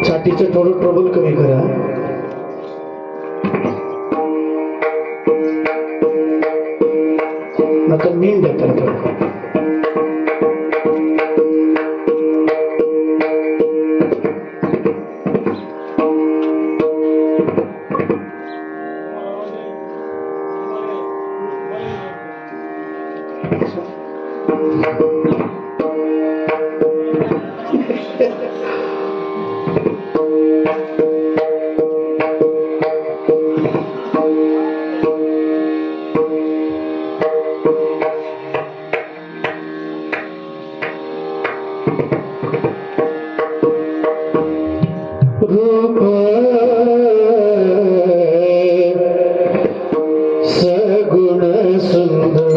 छातीचं थोडं ट्रबल कमी करा. नका नींद येतात. रूप सगुण सुंदर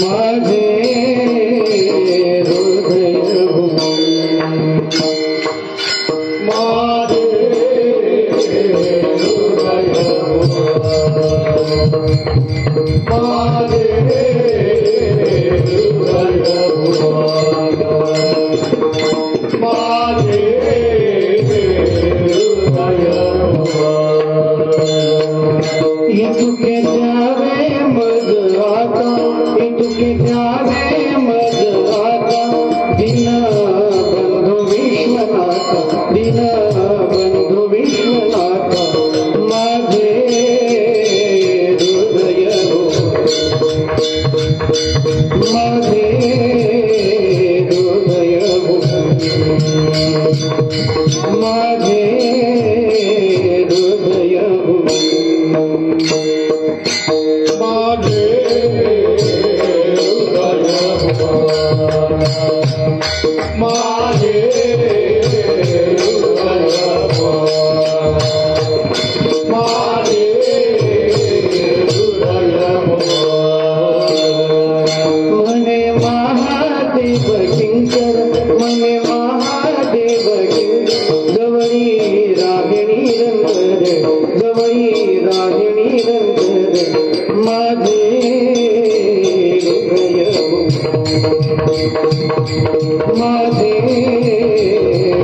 माझे हृदय माझे तुके जावे मज आता तुके जावे मज आता दिन बंधु विश्वनाथ दिन बंधु विश्वनाथ माझे हृदय माझे हृदय माझे हृदय मने महादेव किंकर मने महादेव जवळी रागिणी रंगर जवळी रागिणी रंगर माझे हृदय माझे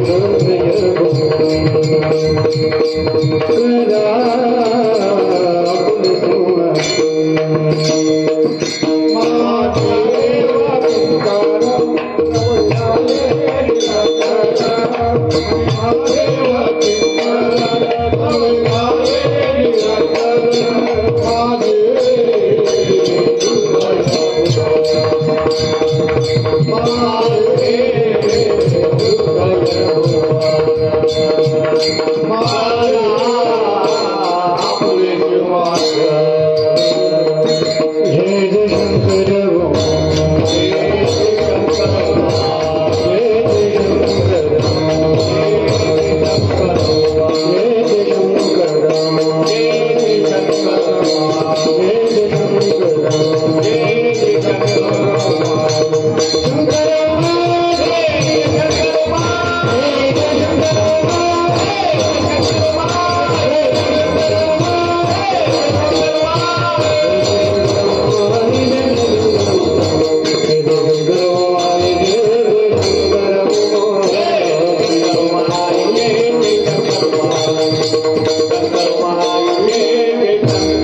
हृदय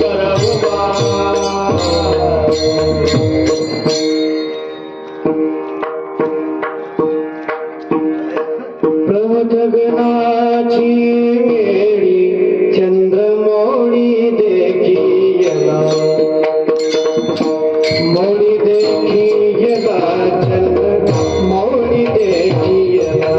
करा प्रमथगनाची वेळी चंद्रमौळी देखियला मौळी देखियला चंद्रमौळी देखियला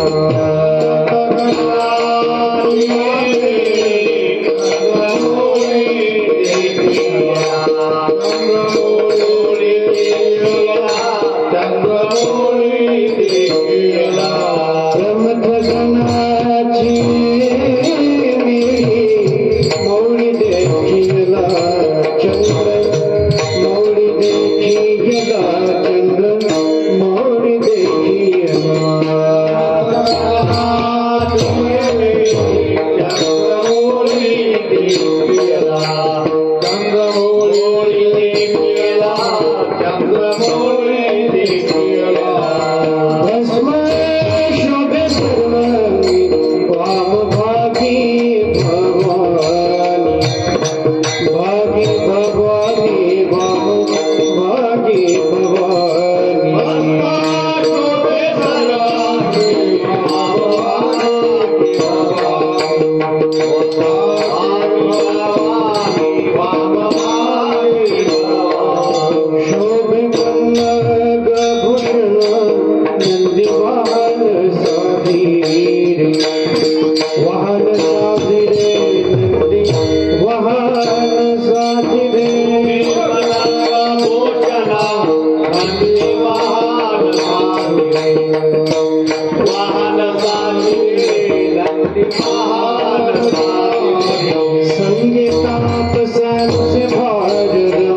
संगीता से भार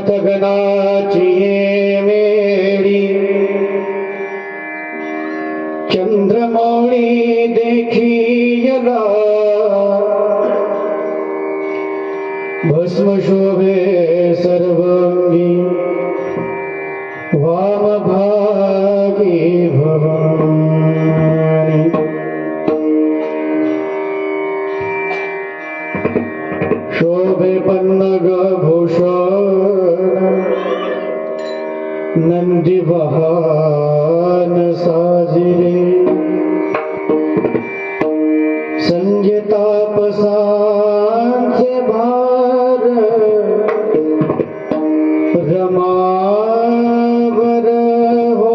प्रमथगणाची मेळी चंद्रमौळी देखीयला भस्म शोभे सर्वांगी वामभागी भवानी वाजिले संजय तापसांचे भार रमावर हो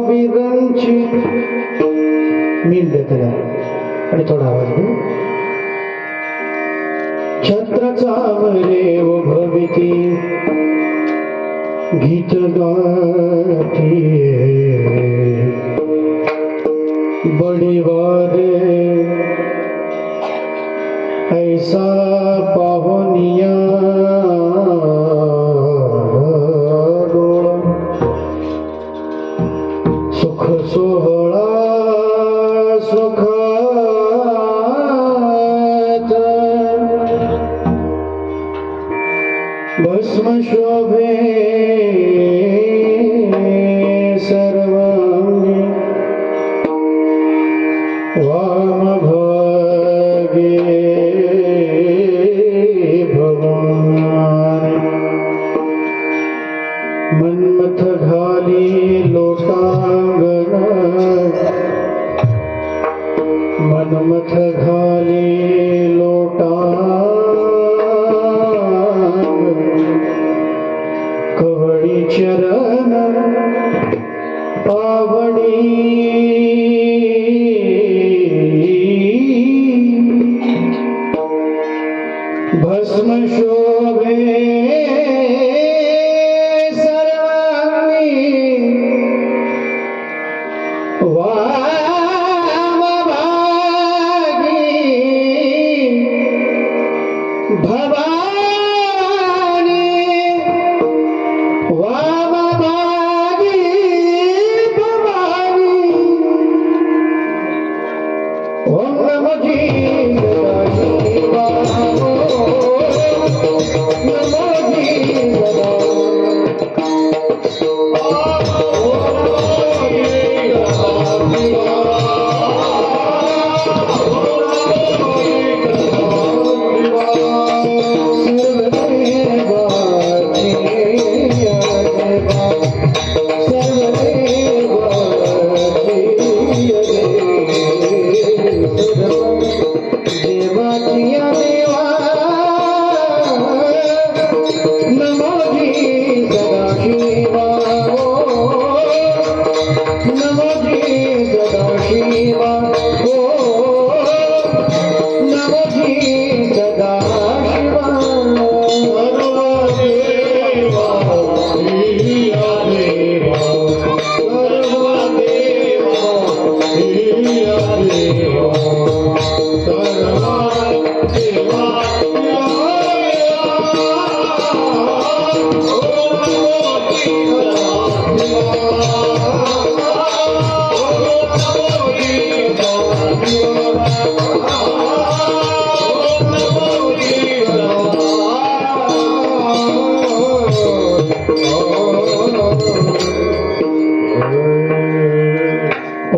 विरंची मीन देते आणि थोडा आवाज घेऊ छत्र चामरे भविती गीत गाती बड़ी वारे ऐसा पाहुनिया सुख सोहळा सुखात भस्म शोभे सर्वांगी वामभागे भवानी मन्मथ घाली लोटांगण मन्मथ घाली लोटांगण कवडी चरण पावडी भस्म शोभे सर्वांगी वामभागी भवानी वामभागी भवानी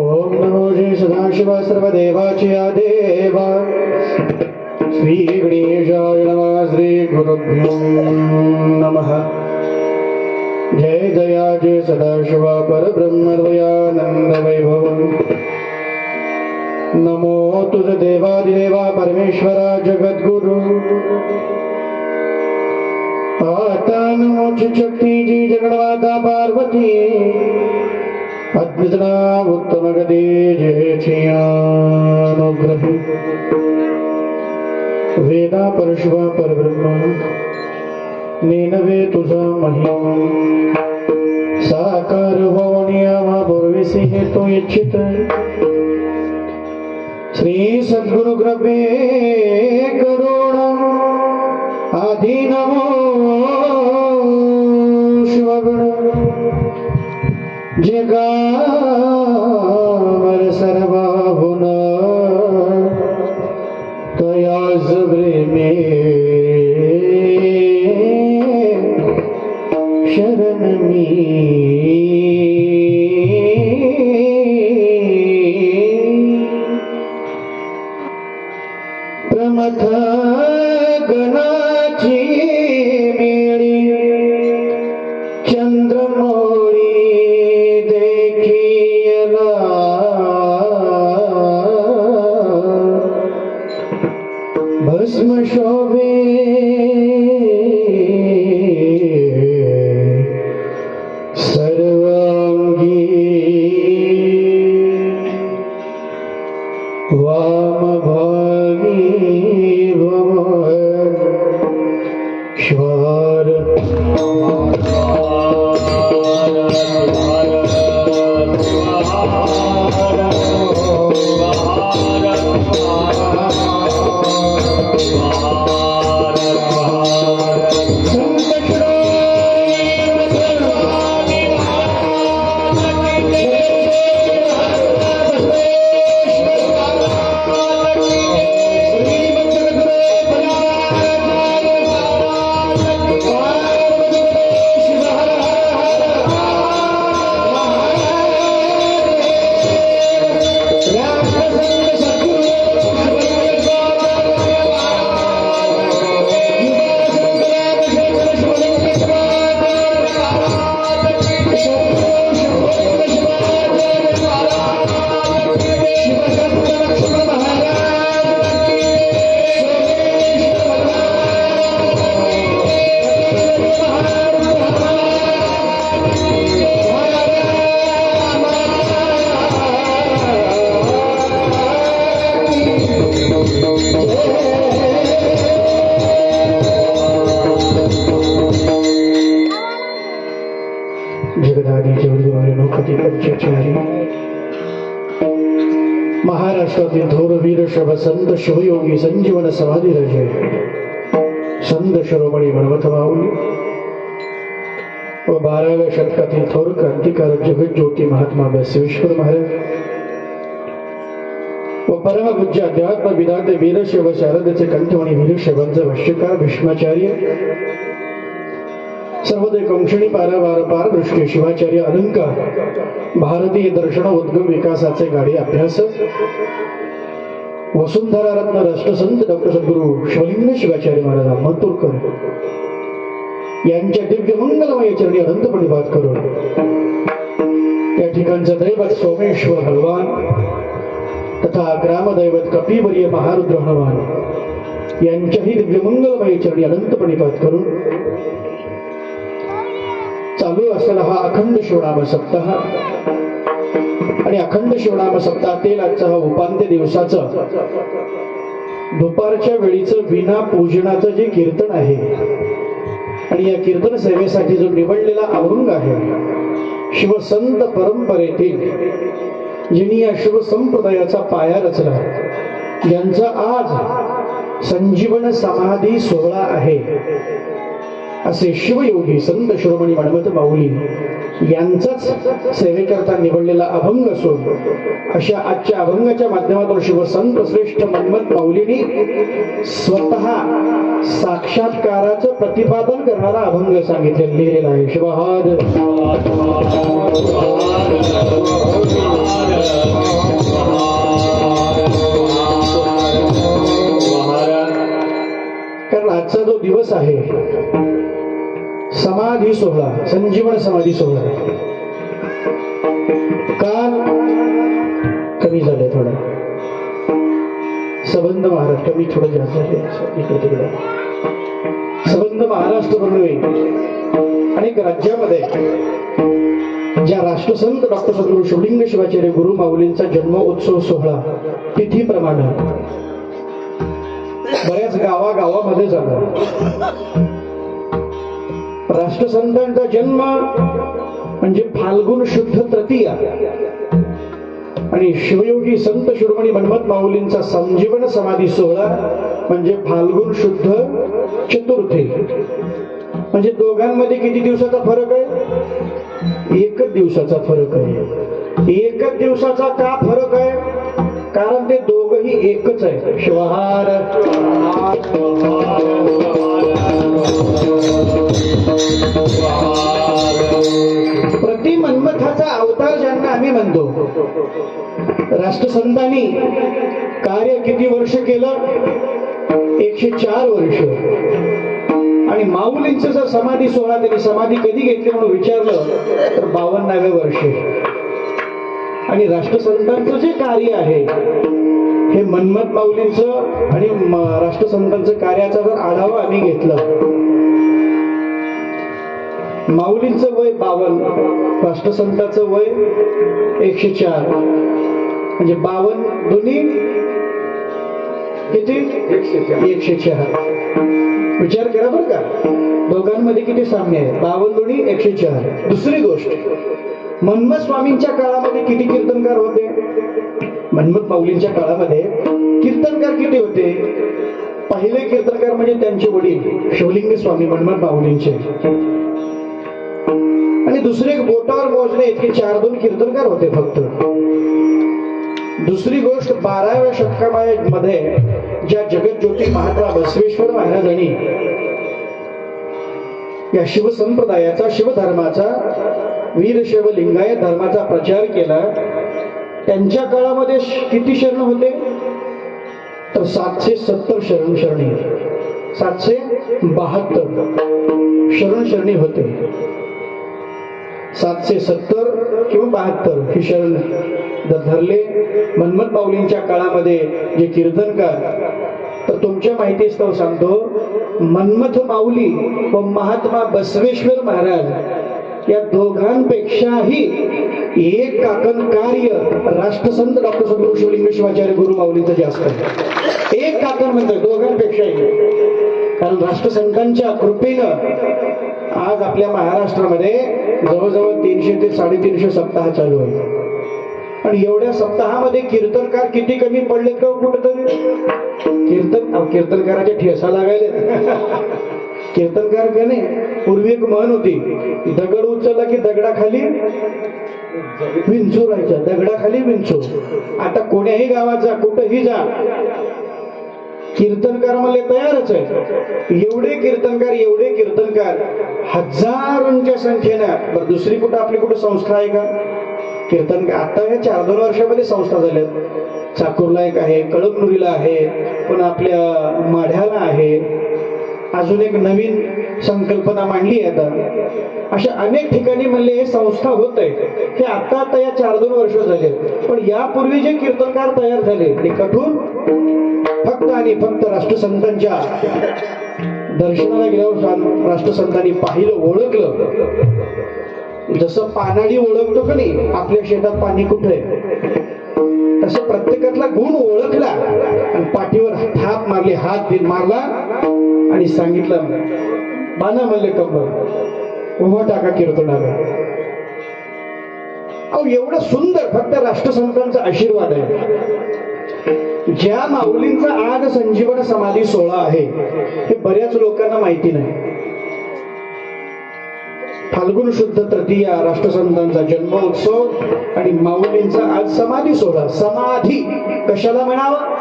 ओम नमो सदाशिवा सर्वदेवाची देवा श्री गणेशाय नमः श्री गुरुभ्यो नमः जय दया जय सदाशिवा परब्रह्मद्वयानंद वैभव नमो तुझ देवादिदेवा परमेश्वरा जगद्गुरु आता नमोच शक्ती जी जगन्माता पार्वती अद्भुतना उत्तम गती जयचियानुग्रही वेदा परशुवा परब्रह्म नेनवे तुझा महिमा साकार होवनियामा पूर्वीसी हेतु इच्छित श्री सद्गुरु कृपे करुण आधी नमो शिवगुण जगावर सर्वाहुन तयाज प्रेमे शरण मी प्रमथ गणाची मेळी चंद्रमौळी देखियला शोभे सर्वांगी वामभागी श्वार महाराष्ट्रातील थोरवीर शबसंत शिवयोगी संजीवन समाधी रजे संत शिरोमणी मनमथ माऊली व 12व्या शतकातील थोर क्रांतिकारक जगज्योती महात्मा बसवेश्वर महाराज व परमपूज्य अध्यात्म विधाते वीरशैव शारदेचे कंठमणी वीरशैवांचा भाष्यकार भीष्माचार्य सर्वोदय कंक्षणी पारावार पार दृष्टी शिवाचार्य अलंकार भारतीय दर्शन उद्गम विकासाचे गाडी अभ्यासक वसुंधरा रत्न राष्ट्रसंत डॉक्टर सद्गुरु शिवलिंग शिवाचार्य महाराज अहमदपूरकर यांच्या दिव्य मंगलमय चरणी अनंत प्रणिपात करून या ठिकाणचा दैवत सोमेश्वर हनुमान तथा ग्रामदैवत कपिवर्य महारुद्र हनुमान यांच्याही दिव्य मंगलमय चरणी अनंत प्रणिपात करून चालू असलेला हा अखंड शिवनाम सप्ताह आणि अखंड शिवनाम सप्ताहातील आजचा हा उपांत्य दिवसाचं दुपारच्या वेळीचं विना पूजनाचं जे कीर्तन आहे आणि या कीर्तन सेवेसाठी जो निवडलेला अभंग आहे शिवसंत परंपरेतील जिनी या शिव संप्रदायाचा पाया रचला ज्यांचा आज संजीवन समाधी सोहळा आहे असे शिवयोगी संत शिरोमणी मनमथ माऊली यांचाच सेवेकरता निवडलेला अभंग असून अशा आजच्या अभंगाच्या माध्यमातून शिवसंत श्रेष्ठ मनमथ माऊलींनी स्वतः साक्षात्काराचं प्रतिपादन करणारा अभंग सांगितलेला लिहिलेला आहे. शिवहार कारण आजचा जो दिवस आहे समाधी सोहळा संजीवन समाधी सोहळा काल कमी झाले थोडा संबंध महाराष्ट्र मी थोडं जास्त इकडे तिकडे संबंध महाराष्ट्र बनवे अनेक राज्यामध्ये ज्या राष्ट्रसंत डॉक्टर सद्गुरु शिवलिंग शिवाचार्य गुरु माऊलींचा जन्म उत्सव सोहळा तिथीप्रमाणे बऱ्याच गावागावामध्ये झाला. राष्ट्रसंतांचा जन्म म्हणजे फाल्गुन शुद्ध तृतीया आणि शिवयोगी संत शिरोमणी मनमथ माऊलींचा संजीवन समाधी सोहळा म्हणजे फाल्गुन शुद्ध चतुर्थी. म्हणजे दोघांमध्ये किती दिवसाचा फरक आहे? एकच दिवसाचा फरक आहे. एकच दिवसाचा का फरक आहे? कारण ते दोघही एकच आहे. शिवहार प्रति मनमथाचा अवतार ज्यांना आम्ही म्हणतो. राष्ट्रसंतांनी कार्य किती वर्ष केलं? 104 वर्ष. आणि माऊलींचं जर समाधी सोहळा त्यांनी समाधी कधी घेतली म्हणून विचारलं तर 52व्या वर्षी. आणि राष्ट्रसंतांचं जे कार्य आहे हे मन्मथ माऊलींचं आणि राष्ट्रसंतांचं कार्याचा जर आढावा आम्ही घेतला, माऊलींचं वय 52, राष्ट्रसंतांचं वय 104, म्हणजे 52 दोन्ही किती 104. विचार करा बरं का, दोघांमध्ये किती साम्य आहे. 52 दोन्ही 104. दुसरी गोष्ट, मन्मथ स्वामींच्या काळामध्ये किती कीर्तनकार होते? मन्मथ माऊलींच्या काळामध्ये कीर्तनकार किती होते? पहिले कीर्तनकार म्हणजे त्यांचे वडील शिवलिंग स्वामी मन्मथ माऊलींचे, आणि दुसरे बोटावर मोजणे इतके 4-2 कीर्तनकार होते फक्त. दुसरी गोष्ट, 12व्या शतकामध्ये ज्या जगज्योती महात्मा बसवेश्वर महाराजांनी या शिवसंप्रदायाचा, शिवधर्माचा, वीरशैव लिंगायत धर्माचा प्रचार केला, त्यांच्या काळामध्ये किती शरण होते? तर 770 शरण शरणी, 772 शरण शरणी होते. 770 किंवा 72 ही शरण धरले. मन्मथ माऊलींच्या काळामध्ये जे कीर्तनकार, तर तुमच्या माहितीस्तव सांगतो, मन्मथ माऊली व महात्मा बसवेश्वर महाराज या दोघांपेक्षाही एक काकण कार्य राष्ट्रसंत डॉक्टर सद्गुरू शिवलिंग शिवाचार्य गुरु माऊलींचं जास्त आहे. एक काकण म्हणतात दोघांपेक्षाही, कारण राष्ट्रसंतांच्या कृपेनं आज आपल्या महाराष्ट्रामध्ये जवळजवळ 300 ते 350 सप्ताह चालू आहे. आणि एवढ्या सप्ताहामध्ये कीर्तनकार किती कमी पडले का कुठेतरी? कीर्तनकाराच्या ठेसा लागायला. कीर्तनकार का नाही, पूर्वी एक म्हण होती, दगड उचलला की दगडाखाली विंचू राहायचा, दगडाखाली विंचू. आता कोण्याही गावात जा, कुठेही जा, कीर्तनकार मला तयारच आहे. एवढे कीर्तनकार हजारोंच्या संख्येनं. बरं, दुसरी कुठं आपली कुठं संस्था आहे का कीर्तनकार? आता या 4-2 वर्षामध्ये संस्था झाल्यात. चाकूरला एक आहे, कळमनुरीला आहे, पण आपल्या माढ्याला आहे, अजून एक नवीन संकल्पना मांडली आहे आता. अशा अनेक ठिकाणी म्हणले हे संस्था होत आहे. हे आता या 4-2 वर्ष झाले, पण यापूर्वी जे कीर्तनकार तयार झाले ते कुठून? फक्त आणि फक्त राष्ट्रसंतांच्या दर्शनाला गेल्यावर राष्ट्रसंतांनी पाहिलं, ओळखलं. जसं पानाडी ओळखतो का नाही आपल्या शेतात पाणी कुठे, तसं प्रत्येकातला गुण ओळखला आणि पाठीवर थाप मारली, हात मारला आणि सांगितलं, बाना म्हणले कंबर उभा टाका कीर्तनाला. अहो, एवढं सुंदर फक्त राष्ट्रसंतांचा आशीर्वाद आहे. ज्या माऊलींचा आज संजीवन समाधी सोहळा आहे हे बऱ्याच लोकांना माहिती नाही. फाल्गुन शुद्ध तृतीया राष्ट्रसंतांचा जन्मोत्सव आणि माऊलींचा आज समाधी सोहळा. समाधी कशाला म्हणावं?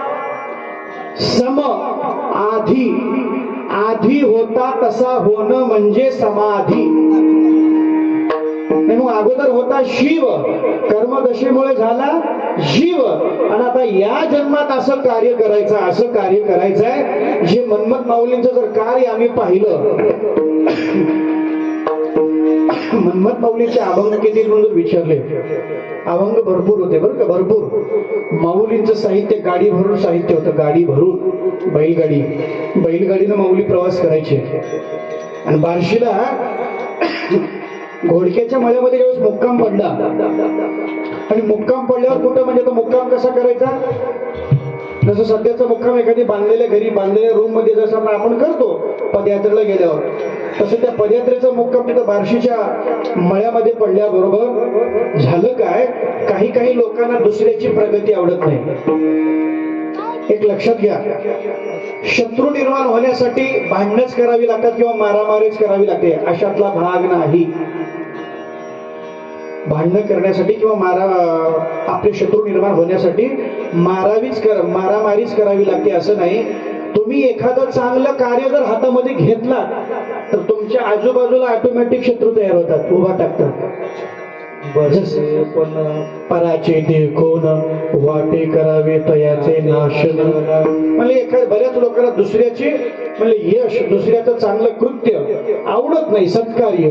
सम आधी, आधी होता तसा होणं म्हणजे समाधी. मग अगोदर होता शिव, कर्मदशेमुळे झाला जीव, आणि आता या जन्मात असं कार्य करायचंय जे मन्मथ माऊलींचं जर कार्य आम्ही पाहिलं. मन्मथ माऊलीचे अभंग किती म्हणून विचारले, अभंग भरपूर होते बरं का, भरपूर. माऊलींचं साहित्य गाडी भरून साहित्य होतं, गाडी भरून. बैलगाडीनं माऊली प्रवास करायचे. आणि बार्शीला घोडक्याच्या मळ्यामध्ये ज्यावेळेस मुक्काम पडला, आणि मुक्काम पडल्यावर कुठं म्हणजे तो मुक्काम कसा करायचा? जसं सध्याचा मुक्काम एखादी बांधलेल्या घरी, बांधलेल्या रूम मध्ये जसं आपण करतो पदयात्रेला गेल्यावर, तसं त्या पदयात्रेचा मुक्काम तिथं बार्शीच्या मळ्यामध्ये पडल्याबरोबर झालं काय, काही लोकांना दुसऱ्याची प्रगती आवडत नाही. एक लक्षात घ्या, शत्रू निर्माण होण्यासाठी भांडणच करावी लागतात किंवा मारामारीच करावी लागते, अशातला भाग नाही. भांडणं करण्यासाठी किंवा आपले शत्रू निर्माण होण्यासाठी मारामारीच करावी लागते असं नाही. तुम्ही एखादं चांगलं कार्य जर हातामध्ये घेतला तर तुमच्या आजूबाजूला ऑटोमॅटिक शत्रू तयार होतात, उभा टाकतात. जसे पण पराचे देखोन वाटे करावे तयाचे नाशन. म्हणजे बऱ्याच लोकांना दुसऱ्याचे म्हणजे यश, दुसऱ्याचं चांगलं कृत्य आवडत नाही, सत्कार्य.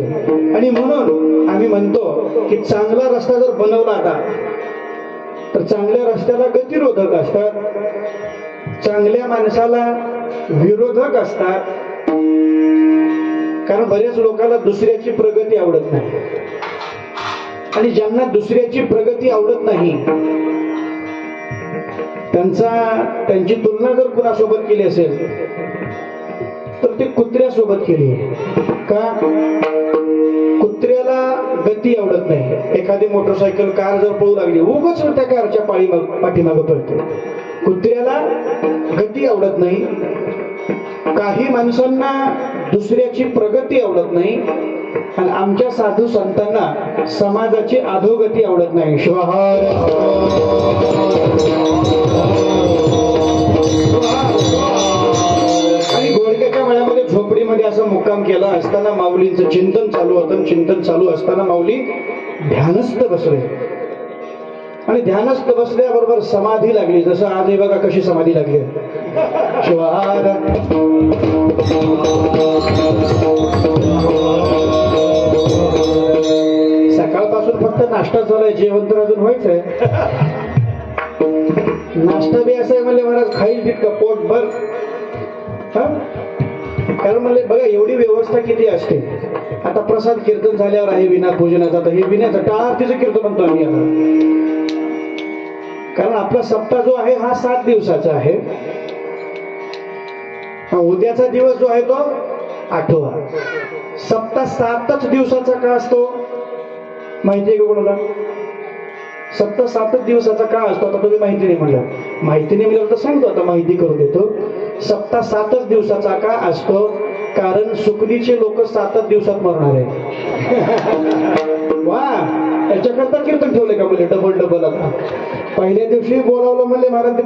आणि म्हणून आम्ही म्हणतो की चांगला रस्ता जर बनवला आता तर चांगल्या रस्त्याला गतिरोधक असतात, चांगल्या माणसाला विरोधक असतात. कारण बऱ्याच लोकांना दुसऱ्याची प्रगती आवडत नाही, आणि ज्यांना दुसऱ्याची प्रगती आवडत नाही त्यांची तुलना जर कुणासोबत केली असेल तर ते कुत्र्यासोबत केली. का? कुत्र्याला गती आवडत नाही. एखादी मोटरसायकल कार जर पळू लागली, उगाच त्या कारच्या पाठीमागं पळतो. कुत्र्याला गती आवडत नाही. काही माणसांना दुसऱ्याची प्रगती आवडत नाही, आणि आमच्या साधू संतांना समाजाची अधोगती आवडत नाही. शिवाहार आणि गोडक्याच्या मळ्यामध्ये झोपडीमध्ये असं मुक्काम केला असताना माऊलींचं चिंतन चालू होतं. चिंतन चालू असताना माऊली ध्यानस्थ बसले, आणि ध्यानस्थ बसल्याबरोबर समाधी लागली. जसं आज हे बघा कशी समाधी लागली. शिवाहार सकाळपासून फक्त नाश्ता झालाय, जेवण तर अजून व्हायचंय. नाश्ता बी असं आहे म्हणले महाराज, खाईल तितकं पोटभर. कारण म्हणले बघा एवढी व्यवस्था किती असते. आता प्रसाद कीर्तन झाल्यावर आहे विना पूजनाचा, तर हे विण्याचं टाळातीचं कीर्तन म्हणतो आम्ही आता. कारण आपला सप्ताह जो आहे हा 7 दिवसाचा आहे. उद्याचा दिवस जो आहे तो 8वा. सप्ताह 7च दिवसाचा का असतो माहितीये का कोणाला? सप्ताह 7च दिवसाचा का असतो? आता तुम्ही माहिती नाही म्हणलं. माहिती नाही म्हणलं तर सांगतो, आता माहिती करून देतो. सप्ताह 7च दिवसाचा का असतो? कारण सुकणीचे लोक 7च दिवसात मरणार आहेत. वा, त्याच्याकरता कीर्तन ठेवले का म्हणजे डबल. आता पहिल्या दिवशी बोलावलं म्हणले महाराज, ते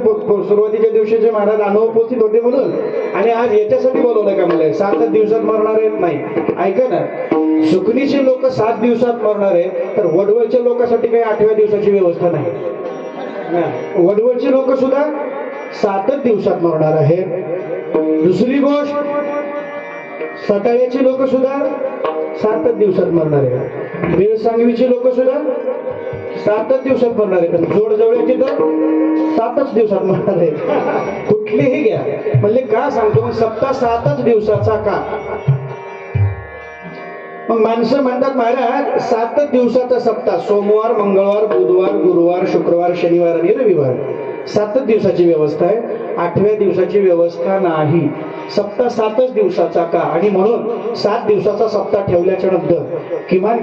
सुरुवातीच्या दिवशीचे महाराज अनुपस्थित होते म्हणून, आणि आज याच्यासाठी बोलवलं का म्हणले 7च दिवसात मरणार आहेत. नाही, ऐका ना, सुकणीचे लोक 7 दिवसात मरणार आहेत, तर वडवळच्या लोकांसाठी काही 8व्या दिवसाची व्यवस्था नाही. वडवळची लोक सुद्धा 7च दिवसात मरणार आहेत. दुसरी गोष्ट, सटाळ्याची लोक सुद्धा 7च दिवसात मरणार आहेत. बेळसांगवीची लोक सुद्धा 7च दिवसात मरणार आहेत. जोडजवळ्याची तर 7च दिवसात मरणार आहेत. कुठलीही घ्या म्हणले. का सांगतो? सप्ताह 7च दिवसाचा का? मग माणसं म्हणतात महाराज 7च दिवसाचा सप्ताह, सोमवार, मंगळवार, बुधवार, गुरुवार, शुक्रवार, शनिवार आणि रविवार 7च दिवसाची व्यवस्था आहे. 8व्या दिवसाची व्यवस्था नाही. सप्ताह 7च दिवसाचा का? आणि म्हणून 7 दिवसाचा सप्ताह ठेवल्याच्या नंतर किमान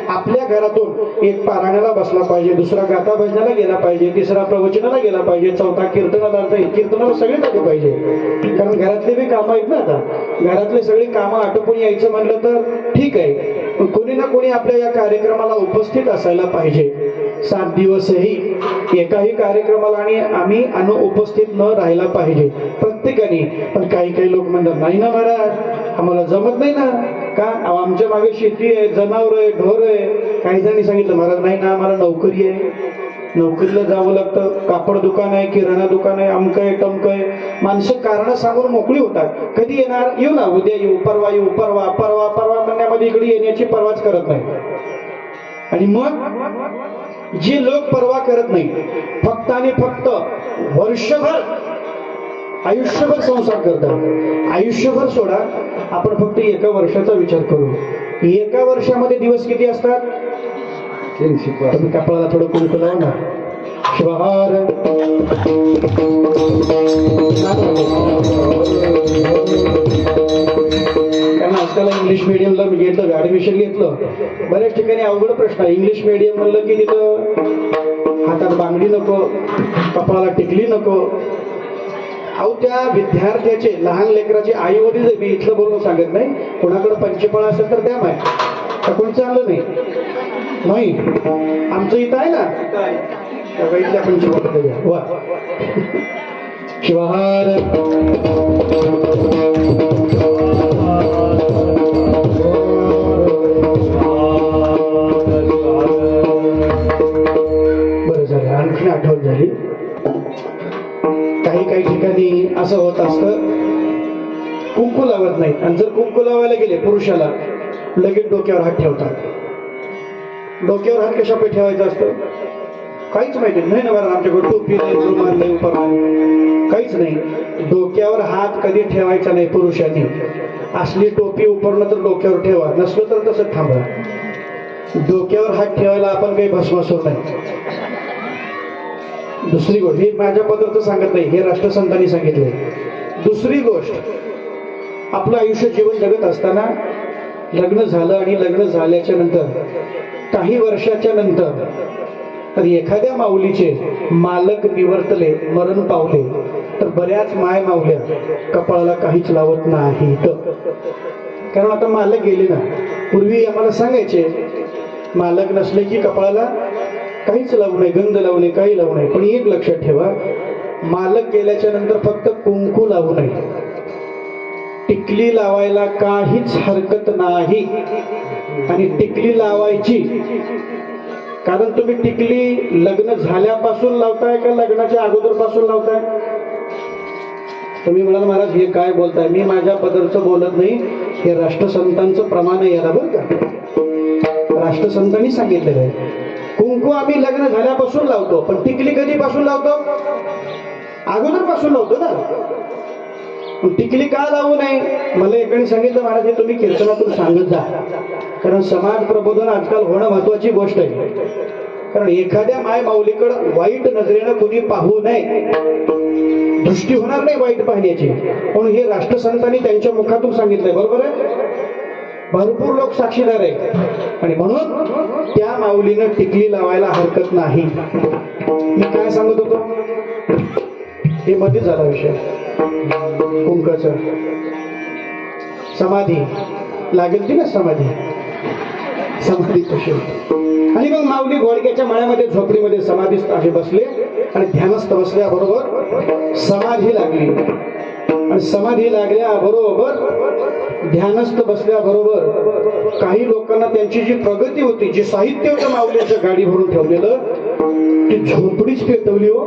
आपल्या घरातून एक पारायणाला बसला पाहिजे, दुसरा गाथा भजनाला गेला पाहिजे, तिसरा प्रवचनाला गेला पाहिजे, चौथा कीर्तनाला सगळे जागे पाहिजे. कारण घरातले बी कामं आहेत ना. आता घरातले सगळी कामं आटोपून यायचं म्हणलं तर ठीक आहे, पण कोणी ना कोणी आपल्या या कार्यक्रमाला उपस्थित असायला पाहिजे. 7 दिवसही एकाही कार्यक्रमाला आणि आम्ही अनुपस्थित न राहायला पाहिजे प्रत्येकाने. पण काही लोक म्हणतात नाही ना महाराज, आम्हाला जमत नाही ना. का? आमच्या मागे शेती आहे, जनावर आहे, ढोर आहे. काही जणांनी सांगितलं महाराज नाही ना, आम्हाला नोकरी आहे, नोकरीला जावं लागतं, कापड दुकान आहे, किराणा दुकान आहे, अमक आहे, टमक आहे. माणसं कारण सांगून मोकळी होतात. कधी येणार? येऊ ना, उद्या येऊ, परवा येऊ, परवा म्हणण्यामध्ये इकडे येण्याची परवाच करत नाही. आणि मग जे लोक परवा करत नाही, फक्त आणि फक्त वर्षभर आयुष्यभर संसार करतात. आयुष्यभर सोडा, आपण फक्त एका वर्षाचा विचार करू. एका वर्षामध्ये दिवस किती असतात? 300. तुम्ही कपाळाला थोडं कुंकू लावा ना. शिवाहार कारण आजकाल इंग्लिश मिडियमला मी घेतलं, ऍडमिशन घेतलं. बऱ्याच ठिकाणी अवघड प्रश्न आहे. इंग्लिश मिडियम म्हणलं की तिथं हातात बांगडी नको, कपाळाला टिकली नको. अहो, त्या विद्यार्थ्याचे, लहान लेकराचे आई वडील, मी इथलं बोलून सांगत नाही, कोणाकडे पंचफळा असेल तर द्या. माय कोणी चांगलं नाही. आमचं इथं आहे ना, इथल्या पंचफळा द्या. वा, शिवाहार बरं झालं. आणखी आठवण झाली. काही ठिकाणी असं होत असतं, कुंकू लावत नाहीत, आणि जर कुंकू लावायला गेले पुरुषाला लगेच डोक्यावर हात ठेवतात. डोक्यावर हात कशापैकी ठेवायचा असतं? काहीच माहिती नाही ना बरं, आमच्याकडे टोपी नाही, रुमाल नाही, उपरणार काहीच नाही. डोक्यावर हात कधी ठेवायचा नाही पुरुषांनी. असली टोपी उपरणं तर डोक्यावर ठेवा, नसलं तर तसंच थांबा. डोक्यावर हात ठेवायला आपण काही भस्मासूर नाही. दुसरी गोष्ट, हे माझ्या पदार्थ सांगत नाही, हे राष्ट्रसंतांनी सांगितलंय. दुसरी गोष्ट, आपलं आयुष्य जीवन जगत असताना लग्न झालं आणि लग्न झाल्याच्या नंतर काही वर्षाच्या नंतर तर एखाद्या माऊलीचे मालक निवर्तले, मरण पावले, तर बऱ्याच माय माऊल्या कपाळाला काहीच लावत नाही. कारण आता मालक गेले ना. पूर्वी आम्हाला सांगायचे मालक नसले की कपाळाला काहीच लावू नये, गंध लावू नये, काही लावू नये. पण एक लक्षात ठेवा, मालक गेल्याच्या नंतर फक्त कुंकू लावू नये, टिकली लावायला काहीच हरकत नाही. आणि टिकली लावायची, कारण तुम्ही टिकली लग्न झाल्यापासून लावताय का लग्नाच्या अगोदर पासून लावताय? तुम्ही म्हणाल महाराज हे काय बोलताय, मी माझ्या पदरचं बोलत नाही, हे राष्ट्रसंतांचं प्रमाण आहे याला बरं का. राष्ट्रसंतांनी सांगितलेलं आहे कुंकू आम्ही लग्न झाल्यापासून लावतो, पण टिकली कधीपासून लावतो? अगोदर पासून लावतो ना. टिकली का लावू नये? मला एकाने सांगितलं महाराज हे तुम्ही कीर्तनातून सांगत जा, कारण समाज प्रबोधन आजकाल होणं महत्वाची गोष्ट आहे. कारण एखाद्या माय माऊलीकडं वाईट नजरेनं कोणी पाहू नये, दृष्टी होणार नाही वाईट पाहण्याची. म्हणून हे राष्ट्रसंतांनी त्यांच्या मुखातून सांगितलंय. बरोबर आहे, भरपूर लोक साक्षीदार आहे. आणि म्हणून त्या माऊलीनं टिकली लावायला हरकत नाही. मी काय सांगत होतो, हे मध्ये झाला विषय कुंकाचा. समाधी लागेल ती ना, समाधी कशी. आणि मग माऊली घोडक्याच्या मळ्यामध्ये झोपडीमध्ये समाधीस्थ असे बसले आणि ध्यानस्थ बसल्याबरोबर समाधी लागली. आणि समाधी लागल्याबरोबर ध्यानस्थ बसल्याबरोबर काही लोकांना त्यांची जी प्रगती होती, जे साहित्य होतं माऊलीच्या गाडी भरून ठेवलेलं, ती झोपडीच पेटवली हो.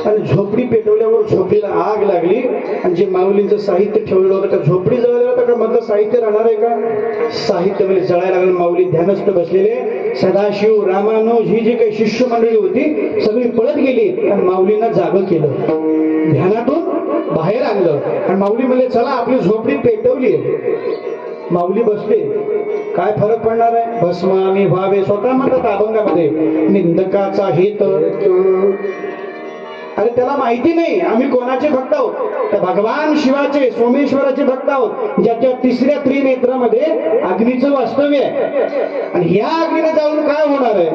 आणि झोपडी पेटवल्यावर झोपडीला आग लागली. आणि जे माऊलींचं साहित्य ठेवलेलं होतं त्या झोपडी जळायला होतं का? मधलं साहित्य राहणार आहे का? साहित्य म्हणजे जळायला लागलं. माऊली ध्यानस्थ बसलेले, सदाशिव, रामानुज ही जी काही शिष्य मंडळी होती सगळी पळत गेली आणि माऊलींना जागं केलं, ध्यानातून बाहेर आणलं. आणि माऊली म्हणले चला आपली झोपडी पेटवली. माऊली बसले, काय फरक पडणार आहे? भस्मामी व्हावे, स्वतः म्हणतात अभंगामध्ये, निंदकाचा हेत. अरे त्याला माहिती नाही आम्ही कोणाचे भक्त आहोत, तर भगवान शिवाचे, सोमेश्वराचे भक्त आहोत, ज्याच्या तिसऱ्या त्रिनेत्रामध्ये अग्नीचं वास्तव्य आहे. आणि ह्या अग्नीने जाऊन काय होणार आहे?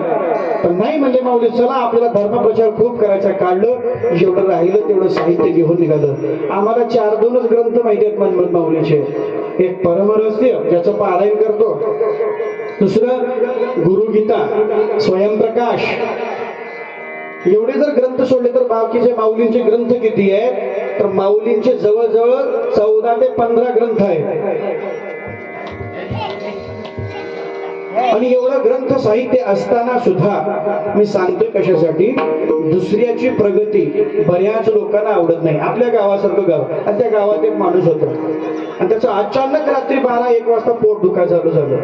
पण नाही म्हणले माऊली, चला आपल्याला धर्मप्रचार खूप करायचा. काढलं, जेवढं राहिलं तेवढं साहित्य घेऊन निघालं. आम्हाला 4-2च ग्रंथ माहिती आहेत मनमत माऊलीचे. एक परमरहस्य ज्याचं पारायण करतो, दुसरं गुरुगीता, स्वयंप्रकाश. एवढे जर ग्रंथ सोडले तर बाकीचे माऊलींचे ग्रंथ किती आहेत? तर माऊलींचे जवळजवळ 14 ते 15 ग्रंथ आहेत. आणि एवढं ग्रंथ साहित्य असताना सुद्धा मी सांगतोय कशासाठी, दुसऱ्याची प्रगती बऱ्याच लोकांना आवडत नाही. आपल्या गावासारखं गाव, आणि त्या गावात एक माणूस होता आणि त्याचं अचानक रात्री 12-1 वाजता पोट दुखायला चालू झालं.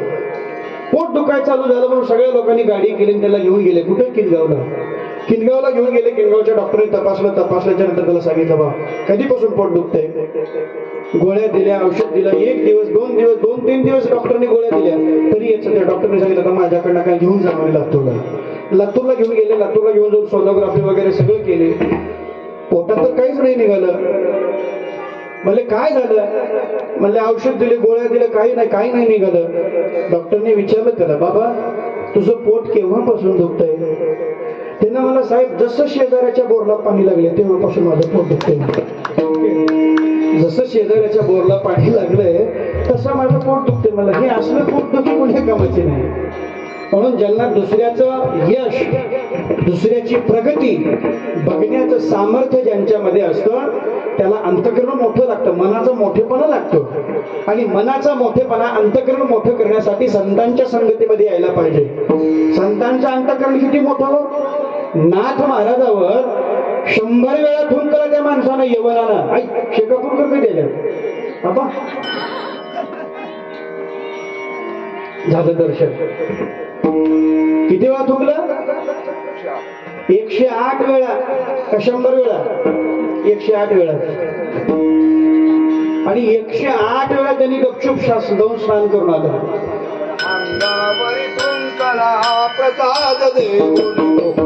पोट दुखायला चालू झालं म्हणून सगळ्या लोकांनी गाडी केली, त्याला घेऊन गेले. कुठे? किनगावला घेऊन गेले. किनगावच्या डॉक्टरने तपासल्याच्या नंतर त्याला सांगितलं, बा कधीपासून पोट दुखतंय? गोळ्या दिल्या, औषध दिलं. 1 दिवस, 2 दिवस, 2-3 दिवस डॉक्टरने गोळ्या दिल्या, तरी याचं त्या डॉक्टरने सांगितलं माझ्याकडनं काय घेऊन जाणार लातूरला घेऊन गेले. लातूरला घेऊन जाऊन सोनोग्राफी वगैरे सगळं केले. पोटात तर काहीच नाही निघालं. म्हणले काय झालं? म्हणले औषध दिले, गोळ्या दिल्या, काही नाही निघालं. डॉक्टरने विचारलं त्याला, बाबा तुझं पोट केव्हापासून दुखतंय? त्यानं मला, साहेब जसं शेजाऱ्याच्या बोरला पाणी लागले तेव्हापासून माझं पोट दुखतंय. जसं शेजाऱ्याच्या बोरला पाणी लागलंय तसं माझं पोट दुखतंय. मला हे असलं पोट दुखी कुठे कामाचे नाही. म्हणून ज्यांना दुसऱ्याचं यश, दुसऱ्याची प्रगती बघण्याचं सामर्थ्य ज्यांच्यामध्ये असतं त्याला अंतःकरण मोठं लागतं, मनाचं मोठेपणा लागतो. आणि मनाचा मोठेपणा, अंतःकरण मोठं करण्यासाठी संतांच्या संगतीमध्ये यायला पाहिजे. संतांचं अंतःकरण किती मोठं हो? नाथ महाराजावर 100 वेळा थुंकला त्या माणसानं यवनानं. आई शेकापूरकर काय त्याच्यात बाबा झालं दर्शन. किती वेळा थुंकलं? 108 वेळा का 100 वेळा? 108 वेळा. आणि 108 वेळा त्यांनी गपचूप जाऊन स्नान करून आलं. अंगावरी तुंकला प्रसाद देऊन मुक्त